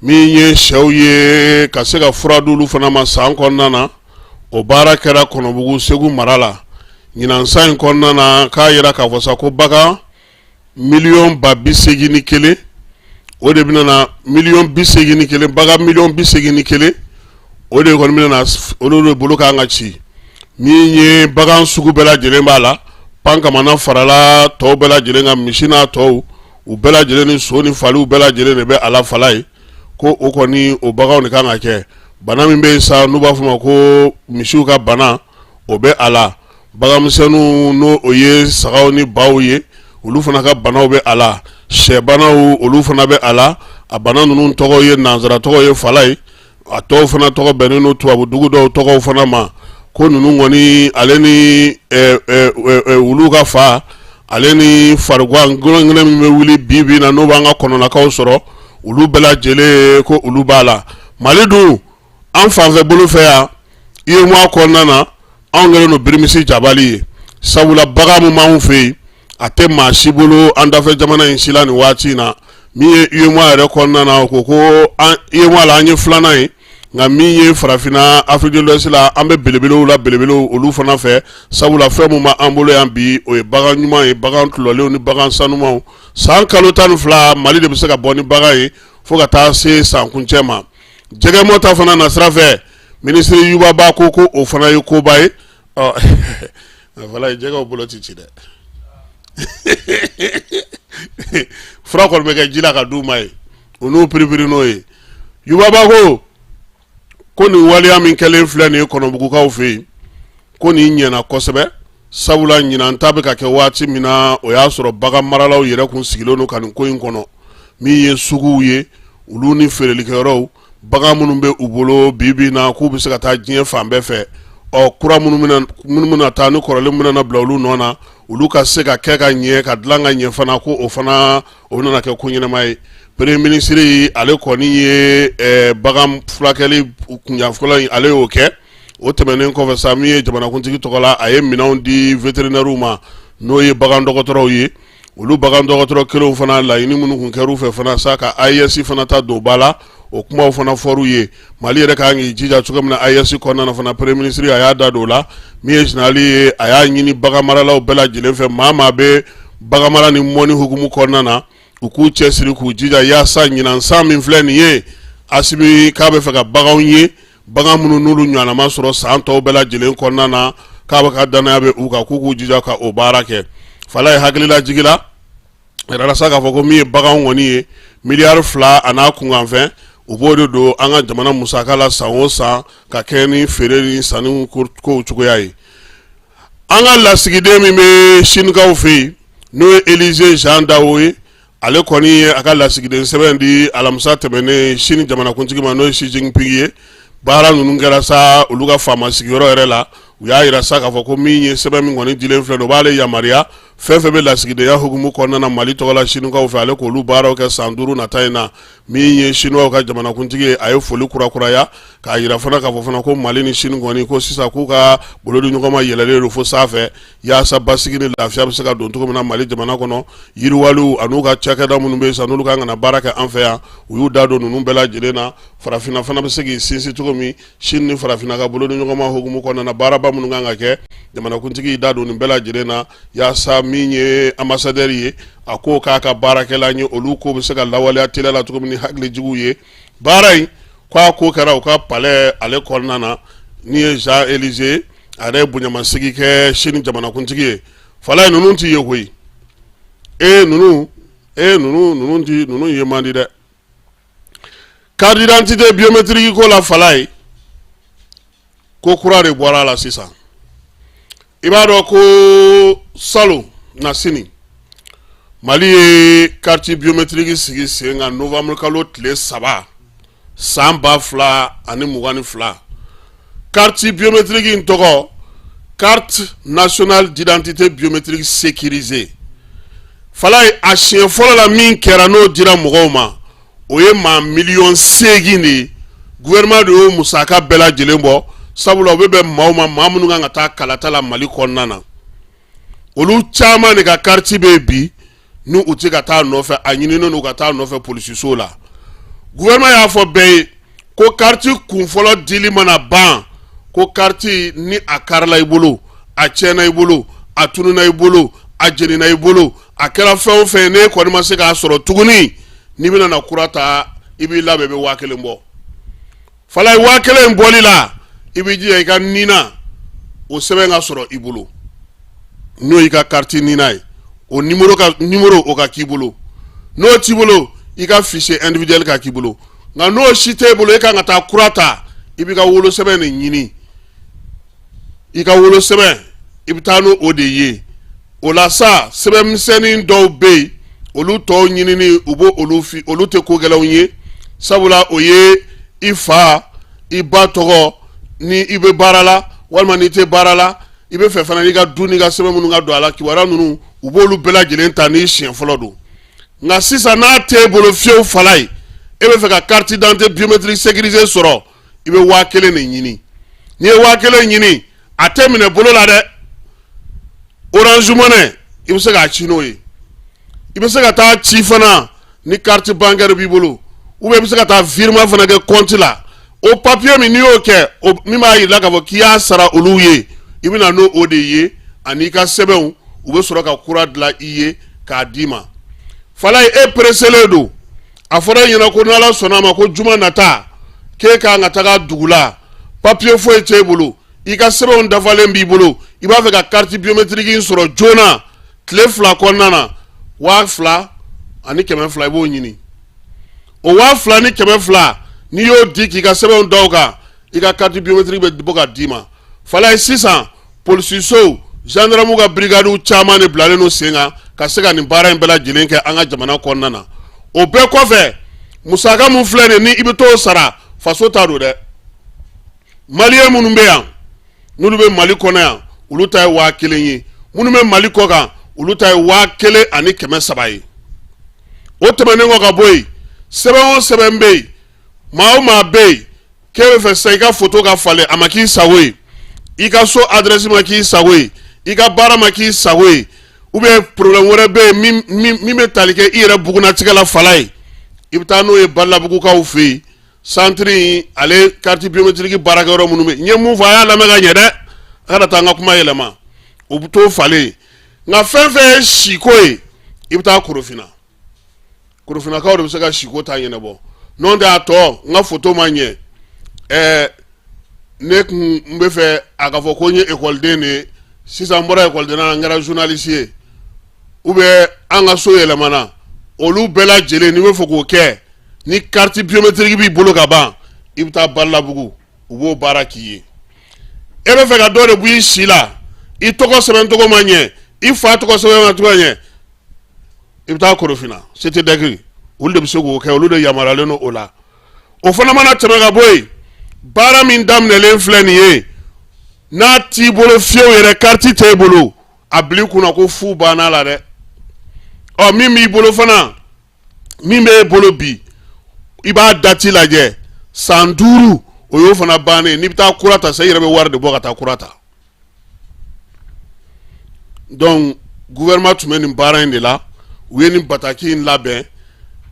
min ye sɛw ye ka se ka fura d'olu fana ma san kɔnɔna na o baara kɛra Kɔnɔbugu Segu mara la ɲinan san in kɔnɔna na k'a yira k'a fɔ sa ko bagan 81,081 o de bɛna na 81,081 bagan 81,081 o de kɔni bɛna na olu de bolo kan ka ci min ye bagan sugu bɛɛ lajɛlen b'a la pankamana farala tɔw bɛɛ lajɛlen kan misi n'a tɔw u bɛɛ lajɛlen ni so ni faliw bɛɛ lajɛlen de bɛ a la fala ye ko o kɔni o baganw de kan ka kɛ bana min bɛ yen sa n'u b'a fɔ ma ko misiw ka bana o bɛ a la baganmisɛnninw n'o o ye sagaw ni baw ye olu fana ka banaw bɛ a la sɛ banaw olu fana bɛ a la a bana ninnu tɔgɔ ye nanzara tɔgɔ ye fala ye a tɔw fana tɔgɔ bɛnnen don tubabu dugu dɔw tɔgɔw fana ma ko ninnu kɔni ale ni wulu ka fa ale ni fariguwa ngɔnɔngɛnɛ min bɛ wuli bi na n'o b'an ka kɔnɔnakaw sɔrɔ olu bɛɛ lajɛlen ko olu b'a la Mali dun an fanfɛ bolo fɛ yan UEMOA kɔnɔna na anw kɛlen don birimisi jabali ye sabula bagan min b'anw fɛ yen a tɛ maa si bolo an dafɛ jamana in si la nin waati in na min ye UEMOA yɛrɛ kɔnɔna na ko UEMOA la an ye filanan ye nka min ye farafinna Afrique de l'Ouest la an bɛ belebelew la belebelew olu fana fɛ sabula fɛn min b'an bolo yan bi o ye bagan ɲuman ye bagan tulɔlenw ni bagan sanumanw san kalo 12 Mali de bɛ se ka bɔ ni bagan ye fo ka taa se san kuncɛ ma jɛgɛ mɔta fana na sira fɛ ministre Yuba Ba ko o fana ye koba ye voilà jɛgɛw bolo ti ci dɛ fura kɔni bɛ kɛ ji la ka d'u ma ye o n'u piripiri n'o ye Yuba Ba ko nin waliya min kɛlen filɛ nin ye kɔnɔbugukaw fɛ yen ko nin ɲɛna kosɛbɛ sabula ɲinan ta bɛ ka kɛ waati min na o y'a sɔrɔ bagan maralaw yɛrɛ kun sigilen don ka nin ko in kɔnɔ min ye suguw ye olu ni feerelikɛyɔrɔw bagan minnu bɛ u bolo bi na k'u bɛ se ka taa diɲɛ fan bɛɛ fɛ kura minnu bɛna taa ni kɔrɔlen minnu na bila olu nɔ na olu ka se ka kɛ ka ɲɛ ka dilan ka ɲɛ fana ko o fana o bɛna kɛ ko ɲɛnama ye premier ministre ale kɔni ye bagan furakɛli kunjafɔlɔ in ale y'o kɛ o tɛmɛnen kɔfɛ sa min ye jamanakuntigi tɔgɔ la a ye minɛnw di vétérinaires ma n'o ye bagan dɔgɔtɔrɔw ye olu bagan dɔgɔtɔrɔ kelenw fana laɲini minnu kun kɛr'u fɛ fana sa ka AIS fana ta don ba la o kumaw fana fɔr'u ye Mali yɛrɛ kan k'i jija cogo min na AIS kɔnɔna na fana premier ministre a y'a da don la min ye générali ye a y'a ɲini bagan maralaw bɛɛ lajɛlen fɛ maa bɛ bagan mara ni mɔni hukumu kɔnɔna na u k'u cɛsiri k'u jija yaasa ɲinan san min filɛ nin ye Asimi k'a bɛ fɛ ka baganw ye bagan minnu n'olu ɲɔgɔnna sɔrɔ san tɔw bɛɛ lajɛlen kɔnɔna na k'a bɛ ka danaya bɛ u kan k'u jija ka o baara kɛ fala ye hakilila jigila yɛrɛla k'a fɔ ko min ye bagan kɔni ye miliyari 2 a n'a kunkanfɛn u b'o de don an ka jamana musaka la san o san ka kɛ ni feere ni sanni kow cogoya ye an ka lasigiden min bɛ sinikaw fɛ yen n'o ye Elize Jean Dawo ye ale kɔni ye a ka lasigiden sɛbɛn di alamisa tɛmɛnen Sini jamanakuntigi ma n'o ye Xi Jinping ye baara ninnu kɛra sa olu ka faama sigiyɔrɔ yɛrɛ la u y'a yira sa k'a fɔ ko min ye sɛbɛn min kɔni dilen filɛ o b'ale yamaruya fɛn fɛn bɛ lasigidenya hukumu kɔnɔna na Mali tɔgɔ la sinikaw fɛ ale k'olu baaraw kɛ san 5 nata in na min ye Chinois ka jamanakuntigi ye a ye foli kurakuraya k'a yira fana k'a fɔ fana ko Mali ni Chine kɔni ko sisan k'u ka bolodi ɲɔgɔn ma yɛlɛlen don fo sanfɛ yaasa basigi ni lafiya bɛ se ka don cogo min na Mali jamana kɔnɔ yiriwaliw an'u ka cakɛda minnu bɛ yen sa n'olu kan ka na baara kɛ an fɛ yan u y'u da don ninnu bɛɛ lajɛlen na farafinna fana bɛ se k'i sinsin cogo min Chine ni farafinna ka bolodi ɲɔgɔn ma hukumu kɔnɔna na baaraba minnu kan ka kɛ jamanakuntigi y'i da don nin bɛɛ lajɛlen na yaasa min ye ambassadeur ye a ko k'a ka baarakɛla ye olu ko bɛ se ka lawaleya teliya la cogo min ni hakilijigiw ye baara in k'a ko kɛra u ka palais ale kɔnɔna na ni ye Jean Elize a yɛrɛ ye bonyamasegi kɛ Sini jamanakuntigi ye fala ye ninnu t'i ye koyi ninnu ye man di dɛ carte d'identité biométrique ko la fala ye ko kura de bɔra la sisan i b'a dɔn ko salon na sini Mali ye carte biométrique sigi sen kan novembre kalo tile 3 san 2022 carte biométrique in tɔgɔ carte nationale d'identité biométrique sécurisée fala ye a siɲɛ fɔlɔ la min kɛra n'o dira mɔgɔw ma o ye maa 8,8 de ye gouvernement de y'o musaka bɛɛ lajɛlen bɔ sabula o bɛ bɛn maaw ma maa minnu kan ka taa kalata la Mali kɔnɔna na olu caman de ka carte bɛ bi ni u tɛ ka taa nɔfɛ a ɲininen don ka taa nɔfɛ polisiso la gouvernement y'a fɔ bɛɛ ye ko carte kunfɔlɔ dili mana ban ko carte ni a karila i bolo a tiɲɛna i bolo a tununa i bolo a jenina i bolo a kɛra fɛn o fɛn ne kɔni ma se k'a sɔrɔ tuguni n'i bɛna na kura ta i b'i labɛn i bɛ 1000 bɔ fala ye 1000 bɔli la i b'i jija i ka nina o sɛbɛn ka sɔrɔ i bolo n'o y'i ka carte nina ye o numéro o ka k'i bolo n'o t'i bolo i ka fichier individuel ka k'i bolo nka n'o si t'e bolo i kan ka taa kura ta i b'i ka wolosɛbɛn de ɲini i ka wolosɛbɛn i bɛ taa n'o de ye o la sa sɛbɛnmisɛnnin dɔw bɛ yen olu tɔw ɲinini u b'o olu tɛ ko gɛlɛnw ye sabula o ye i fa i ba tɔgɔ ni i bɛ baara la walima n'i tɛ baara la i bɛ fɛ fana n'i ka du n'i ka sɛbɛn minnu ka don a la kibaruya ninnu u b'olu bɛɛ lajɛlen ta n'i siɲɛ fɔlɔ don nka sisan n'a t'e bolo fiyewu fala ye e bɛ fɛ ka carte d'identité biométrique sécurisée sɔrɔ i bɛ 1000 de ɲini n'i ye 1000 ɲini a tɛ minɛ bolo la dɛ Orange Money i bɛ se k'a ci n'o ye i bɛ se ka taa ci fana ni carte bancaire b'i bolo ou bien i bɛ se ka taa virement fana kɛ compte la o papier min n'i y'o kɛ min b'a yira k'a fɔ k'i y'a sara olu ye i bɛ na n'o de ye ani i ka sɛbɛnw u bɛ sɔrɔ ka kura dilan i ye k'a d'i ma fala ye e presselen don a fɔra e ɲɛna ko n'Ala sɔnna a ma ko juma nata k'e kan ka taga dugu la papier foyi t'e bolo i ka sɛbɛnw dafalen b'i bolo i b'a fɛ ka carte biométrique in sɔrɔ joona tile 2 kɔnɔna na 2000 ani 200 i b'o ɲini o 2000 ni 200 n'i y'o di k'i ka sɛbɛnw da o kan i ka carte biométrique bɛ bɔ ka d'i ma fala ye sisan polisisow gendarmew ka brigadiw caman de bilalen no sen kan ka se ka nin baara in bɛɛ lajɛlen kɛ an ka jamana kɔnɔna na o bɛɛ kɔfɛ musaka mun filɛ nin ni i bɛ t'o sara faso t'a don dɛ maliyɛn minnu bɛ yan n'olu bɛ Mali kɔnɔ yan olu ta ye 1000 ye minnu bɛ Mali kɔ kan olu ta ye 1000 ani 300 ye o tɛmɛnen kɔ ka bɔ yen sɛbɛn o sɛbɛn bɛ yen maa o maa bɛ yen k'e bɛ fɛ sisan i ka photo ka falen a ma k'i sago ye i ka so adresse ma k'i sago ye i ka baara ma k'i sago ye ou bien problème wɛrɛ bɛ yen min bɛ tali kɛ i yɛrɛ bugunnatigɛ la fala ye i bɛ taa n'o ye Balabugukaw fɛ yen centre in ale carte biométrique baarakɛyɔrɔ minnu bɛ yen n ye mun fɔ a y'a lamɛn ka ɲɛ dɛ a kana taa an ka kuma yɛlɛma o bɛ t'o falen nka fɛn fɛn ye siko ye i bɛ taa Korofinakaw de bɛ se ka siko ta ɲɛnabɔ n'o tɛ a tɔ n ka photo ma ɲɛ ne kun n bɛ fɛ a ka fɔ ko n ye école-den de ye sisan n bɔra école-den na n kɛra journaliste ye ou bien an ka so yɛlɛmana olu bɛɛ lajɛlen n'i bɛ fɛ k'o kɛ ni carte biométrique b'i bolo ka ban i bɛ taa Balabugu u b'o baara k'i ye e bɛ fɛ ka dɔ de bɔ i si la i tɔgɔ sɛbɛn tɔgɔ ma ɲɛ i fa tɔgɔ sɛbɛn ma tɔgɔ ɲɛ i bɛ taa Korofina c'était d'accord olu de bɛ se k'o kɛ olu de yamaruyalen don o la o fana mana tɛmɛ ka bɔ yen baara min daminɛlen filɛ nin ye n'a t'i bolo fiyewu yɛrɛ carte t'e bolo a bila i kunna ko fu banna la dɛ ɔ min b'i bolo fana min b'e bolo bi i b'a dati lajɛ san 5 o y'o fana bannen n'i bɛ taa kura ta sa i yɛrɛ bɛ wari de bɔ ka taa kura ta donc gouvernement tun bɛ nin baara in de la u ye nin bataki in labɛn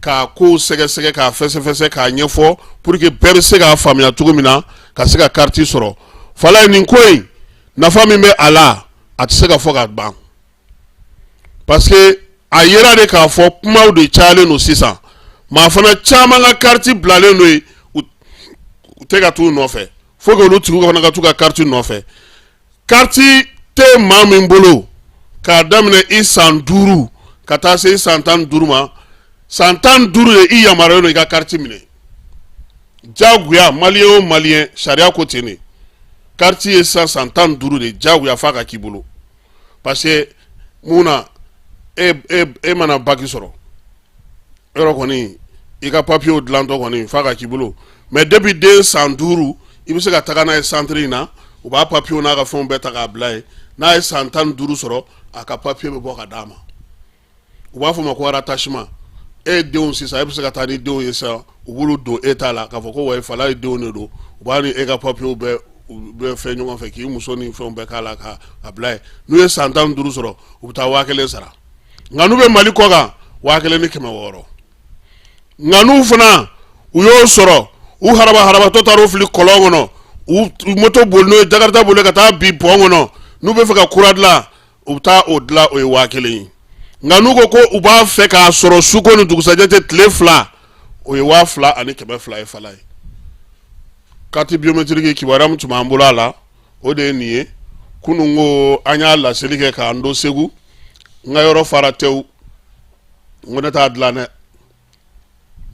k'a kow sɛgɛsɛgɛ k'a fɛsɛfɛsɛ k'a ɲɛfɔ pour que bɛɛ bɛ se k'a faamuya cogo min na ka se ka carte sɔrɔ fala ye nin ko in nafa min bɛ a la a tɛ se ka fɔ ka ban parce que a yera de k'a fɔ kumaw de cayalen don sisan maa fana caman ka carte bilalen don yen u tɛ ka t'u nɔfɛ fo que olu tigiw fana ka t'u ka carte nɔfɛ carte tɛ maa min bolo k'a daminɛ i san 5 ka taa se i san 15 ma san 15 de i yamaruyalen don i ka carte minɛ jagoya maliyɛn o maliyɛn sariya ko ten de carte ye san 15 de jagoya f'a ka k'i bolo parce que mun na e mana baki sɔrɔ yɔrɔ kɔni i ka papiyew dilantɔ kɔni f'a ka k'i bolo mais depuis den san 5 i bɛ se ka taga n'a ye centre in na u b'a papiyew n'a ka fɛnw bɛɛ ta k'a bila ye n'a ye san 15 sɔrɔ a ka papiye bɛ bɔ ka d'a ma u b'a fɔ ma ko rattachement e denw sisan e bɛ se ka taa ni denw ye sisan u b'olu don e ta la k'a fɔ ko wa fala ye denw de don u b'a ni e ka papiyew bɛɛ fɛn ɲɔgɔn fɛ k'i muso ni fɛnw bɛɛ k'a la k'a bila ye n'u ye san 15 sɔrɔ u bɛ taa 1000 sara nka n'u bɛ Mali kɔ kan 1000 ni 600 nka n'u fana u y'o sɔrɔ u harabatɔ taara fili kɔlɔn kɔnɔ u moto boli n'o ye jakarita boli ka taa bi pɔn kɔnɔ n'u bɛ fɛ ka kura dilan u bɛ taa o dilan o ye 1000 ye nka n'u ko u b'a fɛ k'a sɔrɔ suko ni dugusajɛ tɛ tile 2 o ye 2000 ani 200 ye fala ye carte biométrique kibaruya min tun b'an bolo a la o de ye nin ye kunun ko an y'a laseli kɛ k'an don Segu n ka yɔrɔ fara tewu n ko ne t'a dilan dɛ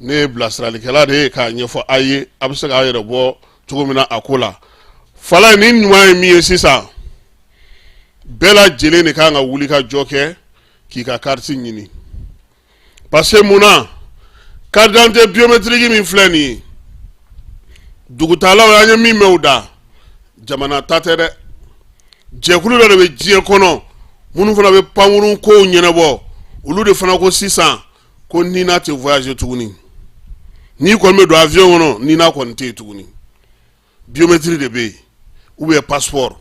ne ye bilasiralikɛla de ye k'a ɲɛfɔ a ye a bɛ se k'a yɛrɛ bɔ cogo min na a ko la fala ni ɲuman ye min ye sisan bɛɛ lajɛlen de kan ka wuli ka jɔ kɛ k'i ka carte ɲini parce que mun na carte d'identité biométrique min filɛ nin ye dugutalaw an ye min mɛn o da jamana ta tɛ dɛ jɛkulu dɔ de bɛ diɲɛ kɔnɔ minnu fana bɛ pankurun kow ɲɛnabɔ olu de fana ko sisan ko nina tɛ voyager tuguni n'i kɔni bɛ don avion kɔnɔ nina kɔni tɛ yen tuguni biométrie de bɛ yen ou bien passeport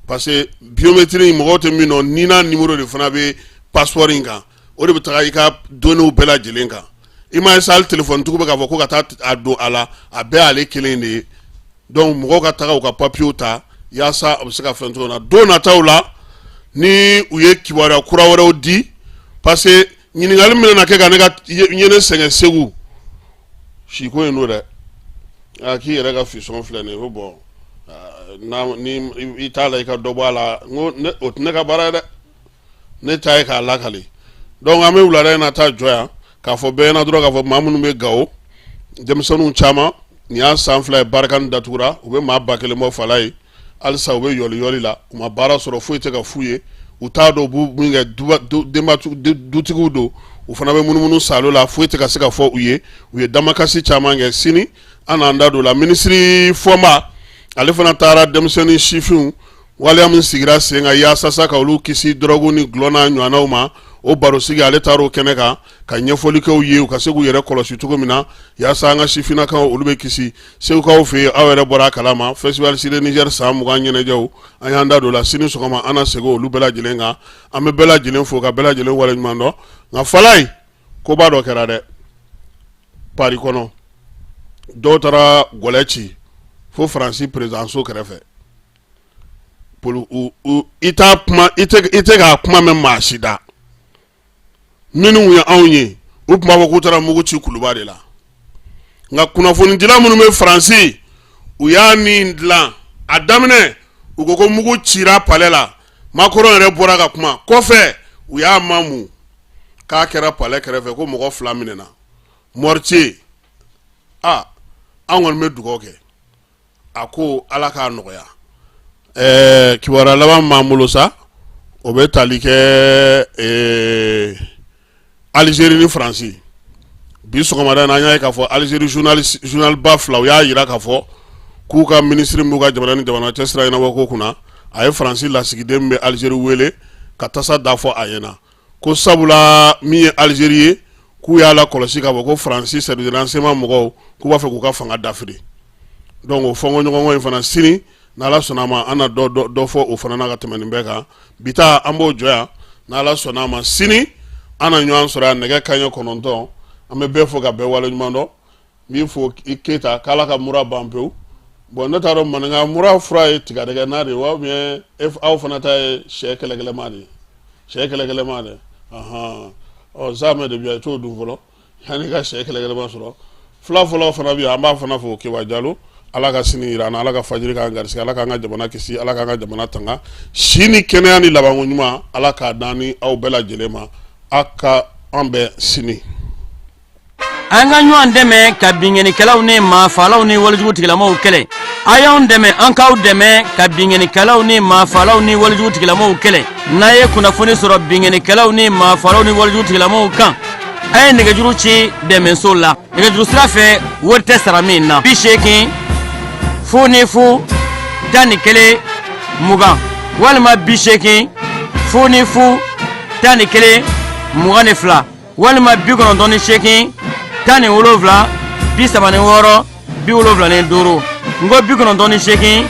parce que biométrie mɔgɔw tɛ min dɔn nina numéro de fana bɛ passeport in kan o de bɛ taga i ka données bɛɛ lajɛlen kan i ma ye sa hali téléphone tigiw bɛ k'a fɔ ko ka taa a don a la a bɛɛ y'ale kelen de ye donc mɔgɔw ka taga u ka papiyew ta yaasa a bɛ se ka fɛn cogo na don nataw la ni u ye kibaruya kura wɛrɛw di parce que ɲininkali min na kɛ ka ne sɛgɛn Segu siko in n'o dɛ k'i yɛrɛ ka fisɔn filɛ nin ye ko bɔn ni i t'a la i ka dɔ bɔ a la n ko o tɛ ne ka baara ye dɛ ne ta ye k'a lakali donc an bɛ wulada in na taa jɔ yan k'a fɔ bɛɛ ɲɛna dɔrɔn k'a fɔ maa minnu bɛ Gawo denmisɛnninw caman nin y'a san 2 ye Barikani datugura u bɛ maa 1000 bɔ fala ye halisa u bɛ yɔli la u ma baara sɔrɔ foyi tɛ ka f'u ye u t'a dɔn u b'u min kɛ dutigiw don u fana bɛ munumunu salo la foyi tɛ ka se ka fɔ u ye damakasi caman kɛ sini an n'an da don la minisiri Fɔnba ale fana taara denmisɛnnin sifinw waleya min sigira sen kan yaasa ka olu kisi drogue ni gulɔ n'a ɲɔgɔnnaw ma o baro sigi ale taar'o kɛnɛ kan ka ɲɛfɔli kɛ u ye u ka se k'u yɛrɛ kɔlɔsi cogo min na yaasa an ka sifinnakaw olu bɛ kisi segukaw fɛ yen aw yɛrɛ bɔra a kalama festival Sire Niger san 20 ɲɛnajɛw an y'an da don la sini sɔgɔma an na segin olu bɛɛ lajɛlen kan an bɛ bɛɛ lajɛlen fo ka bɛɛ lajɛlen waleɲuman dɔn nka fala koba dɔ kɛra dɛ Paris kɔnɔ dɔw taara gɔlɛ ci fo Faransi présidentso kɛrɛfɛ i tɛ k'a kuma mɛn maa si da minnu ye anw ye u tun b'a fɔ k'u taara mugu ci kuluba de la nka kunnafonidila minnu bɛ Faransi u y'a nin dilan a daminɛ u ko mugu cira palais la Macron yɛrɛ bɔra ka kuma kɔfɛ u y'a mamu k'a kɛra palais kɛrɛfɛ ko mɔgɔ 2 minɛna Mortier an kɔni bɛ dugawu kɛ a ko ala k'a nɔgɔya kibaruya laban m'an bolo sa o bɛ tali kɛ Algérie ni Faransi bi sɔgɔmada in an y'a ye k'a fɔ Algérie journal ba 2 u y'a jira k'a fɔ k'u ka ministre m'u ka jamana ni jamana cɛ sira ɲɛnabɔ ko kunna a ye Faransi lasigiden min bɛ Algérie wele ka tasa da fɔ a ɲɛna ko sabula min ye Algérie ye k'u y'a la kɔlɔsi k'a fɔ ko Faransi service de renseignement mɔgɔw k'u b'a fɛ k'u ka fanga dafiri donc o fɔnkɔɲɔgɔnkɔ in fana sini n'ala sɔnna ma an na dɔ fɔ o fana na ka tɛmɛ nin bɛɛ kan bi ta an b'o jɔ yan n'ala sɔnna ma sini an na ɲɔgɔn sɔrɔ yan nɛgɛ kanɲɛ 9 an bɛ bɛɛ fɔ ka bɛɛ waleɲuman dɔn n b'i fɔ i Keyita k'ala ka mura ban pewu bon ne t'a dɔn maninka mura fura ye tigadɛgɛna de ye wa bien aw fana ta ye sɛ kɛlɛkɛlɛma de ye sɛ kɛlɛkɛlɛma de zamɛ de bi a t'o dun fɔlɔ yanni ka sɛ kɛlɛkɛlɛma sɔrɔ fila fɔlɔ fana bi an b'a fana fɔ Kewa Jalo ala ka sini yira an ala ka fajiri k'an garisɛgɛ ala k'an ka jamana kisi ala k'an ka jamana tanga si ni kɛnɛya ni labanko ɲuman ala k'a d'an ni aw bɛɛ lajɛlen ma a ka an bɛɛ sini an ka ɲɔgɔn dɛmɛ ka binŋɛnikɛlaw ni maafalaw ni walijugutigilamaw kɛlɛ a y'anw dɛmɛ an k'aw dɛmɛ ka binŋɛnikɛlaw ni maafalaw ni walijugutigilamaw kɛlɛ n'a ye kunnafoni sɔrɔ binŋɛnikɛlaw ni maafalaw ni walijugutigilamaw kan a ye nɛgɛjuru ci dɛmɛso la nɛgɛjuru sira fɛ wari tɛ sara min na 80 0 11 20 walima 80 0 11 22 walima 98 17 76 75 ngo 98 17 76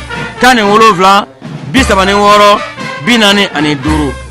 45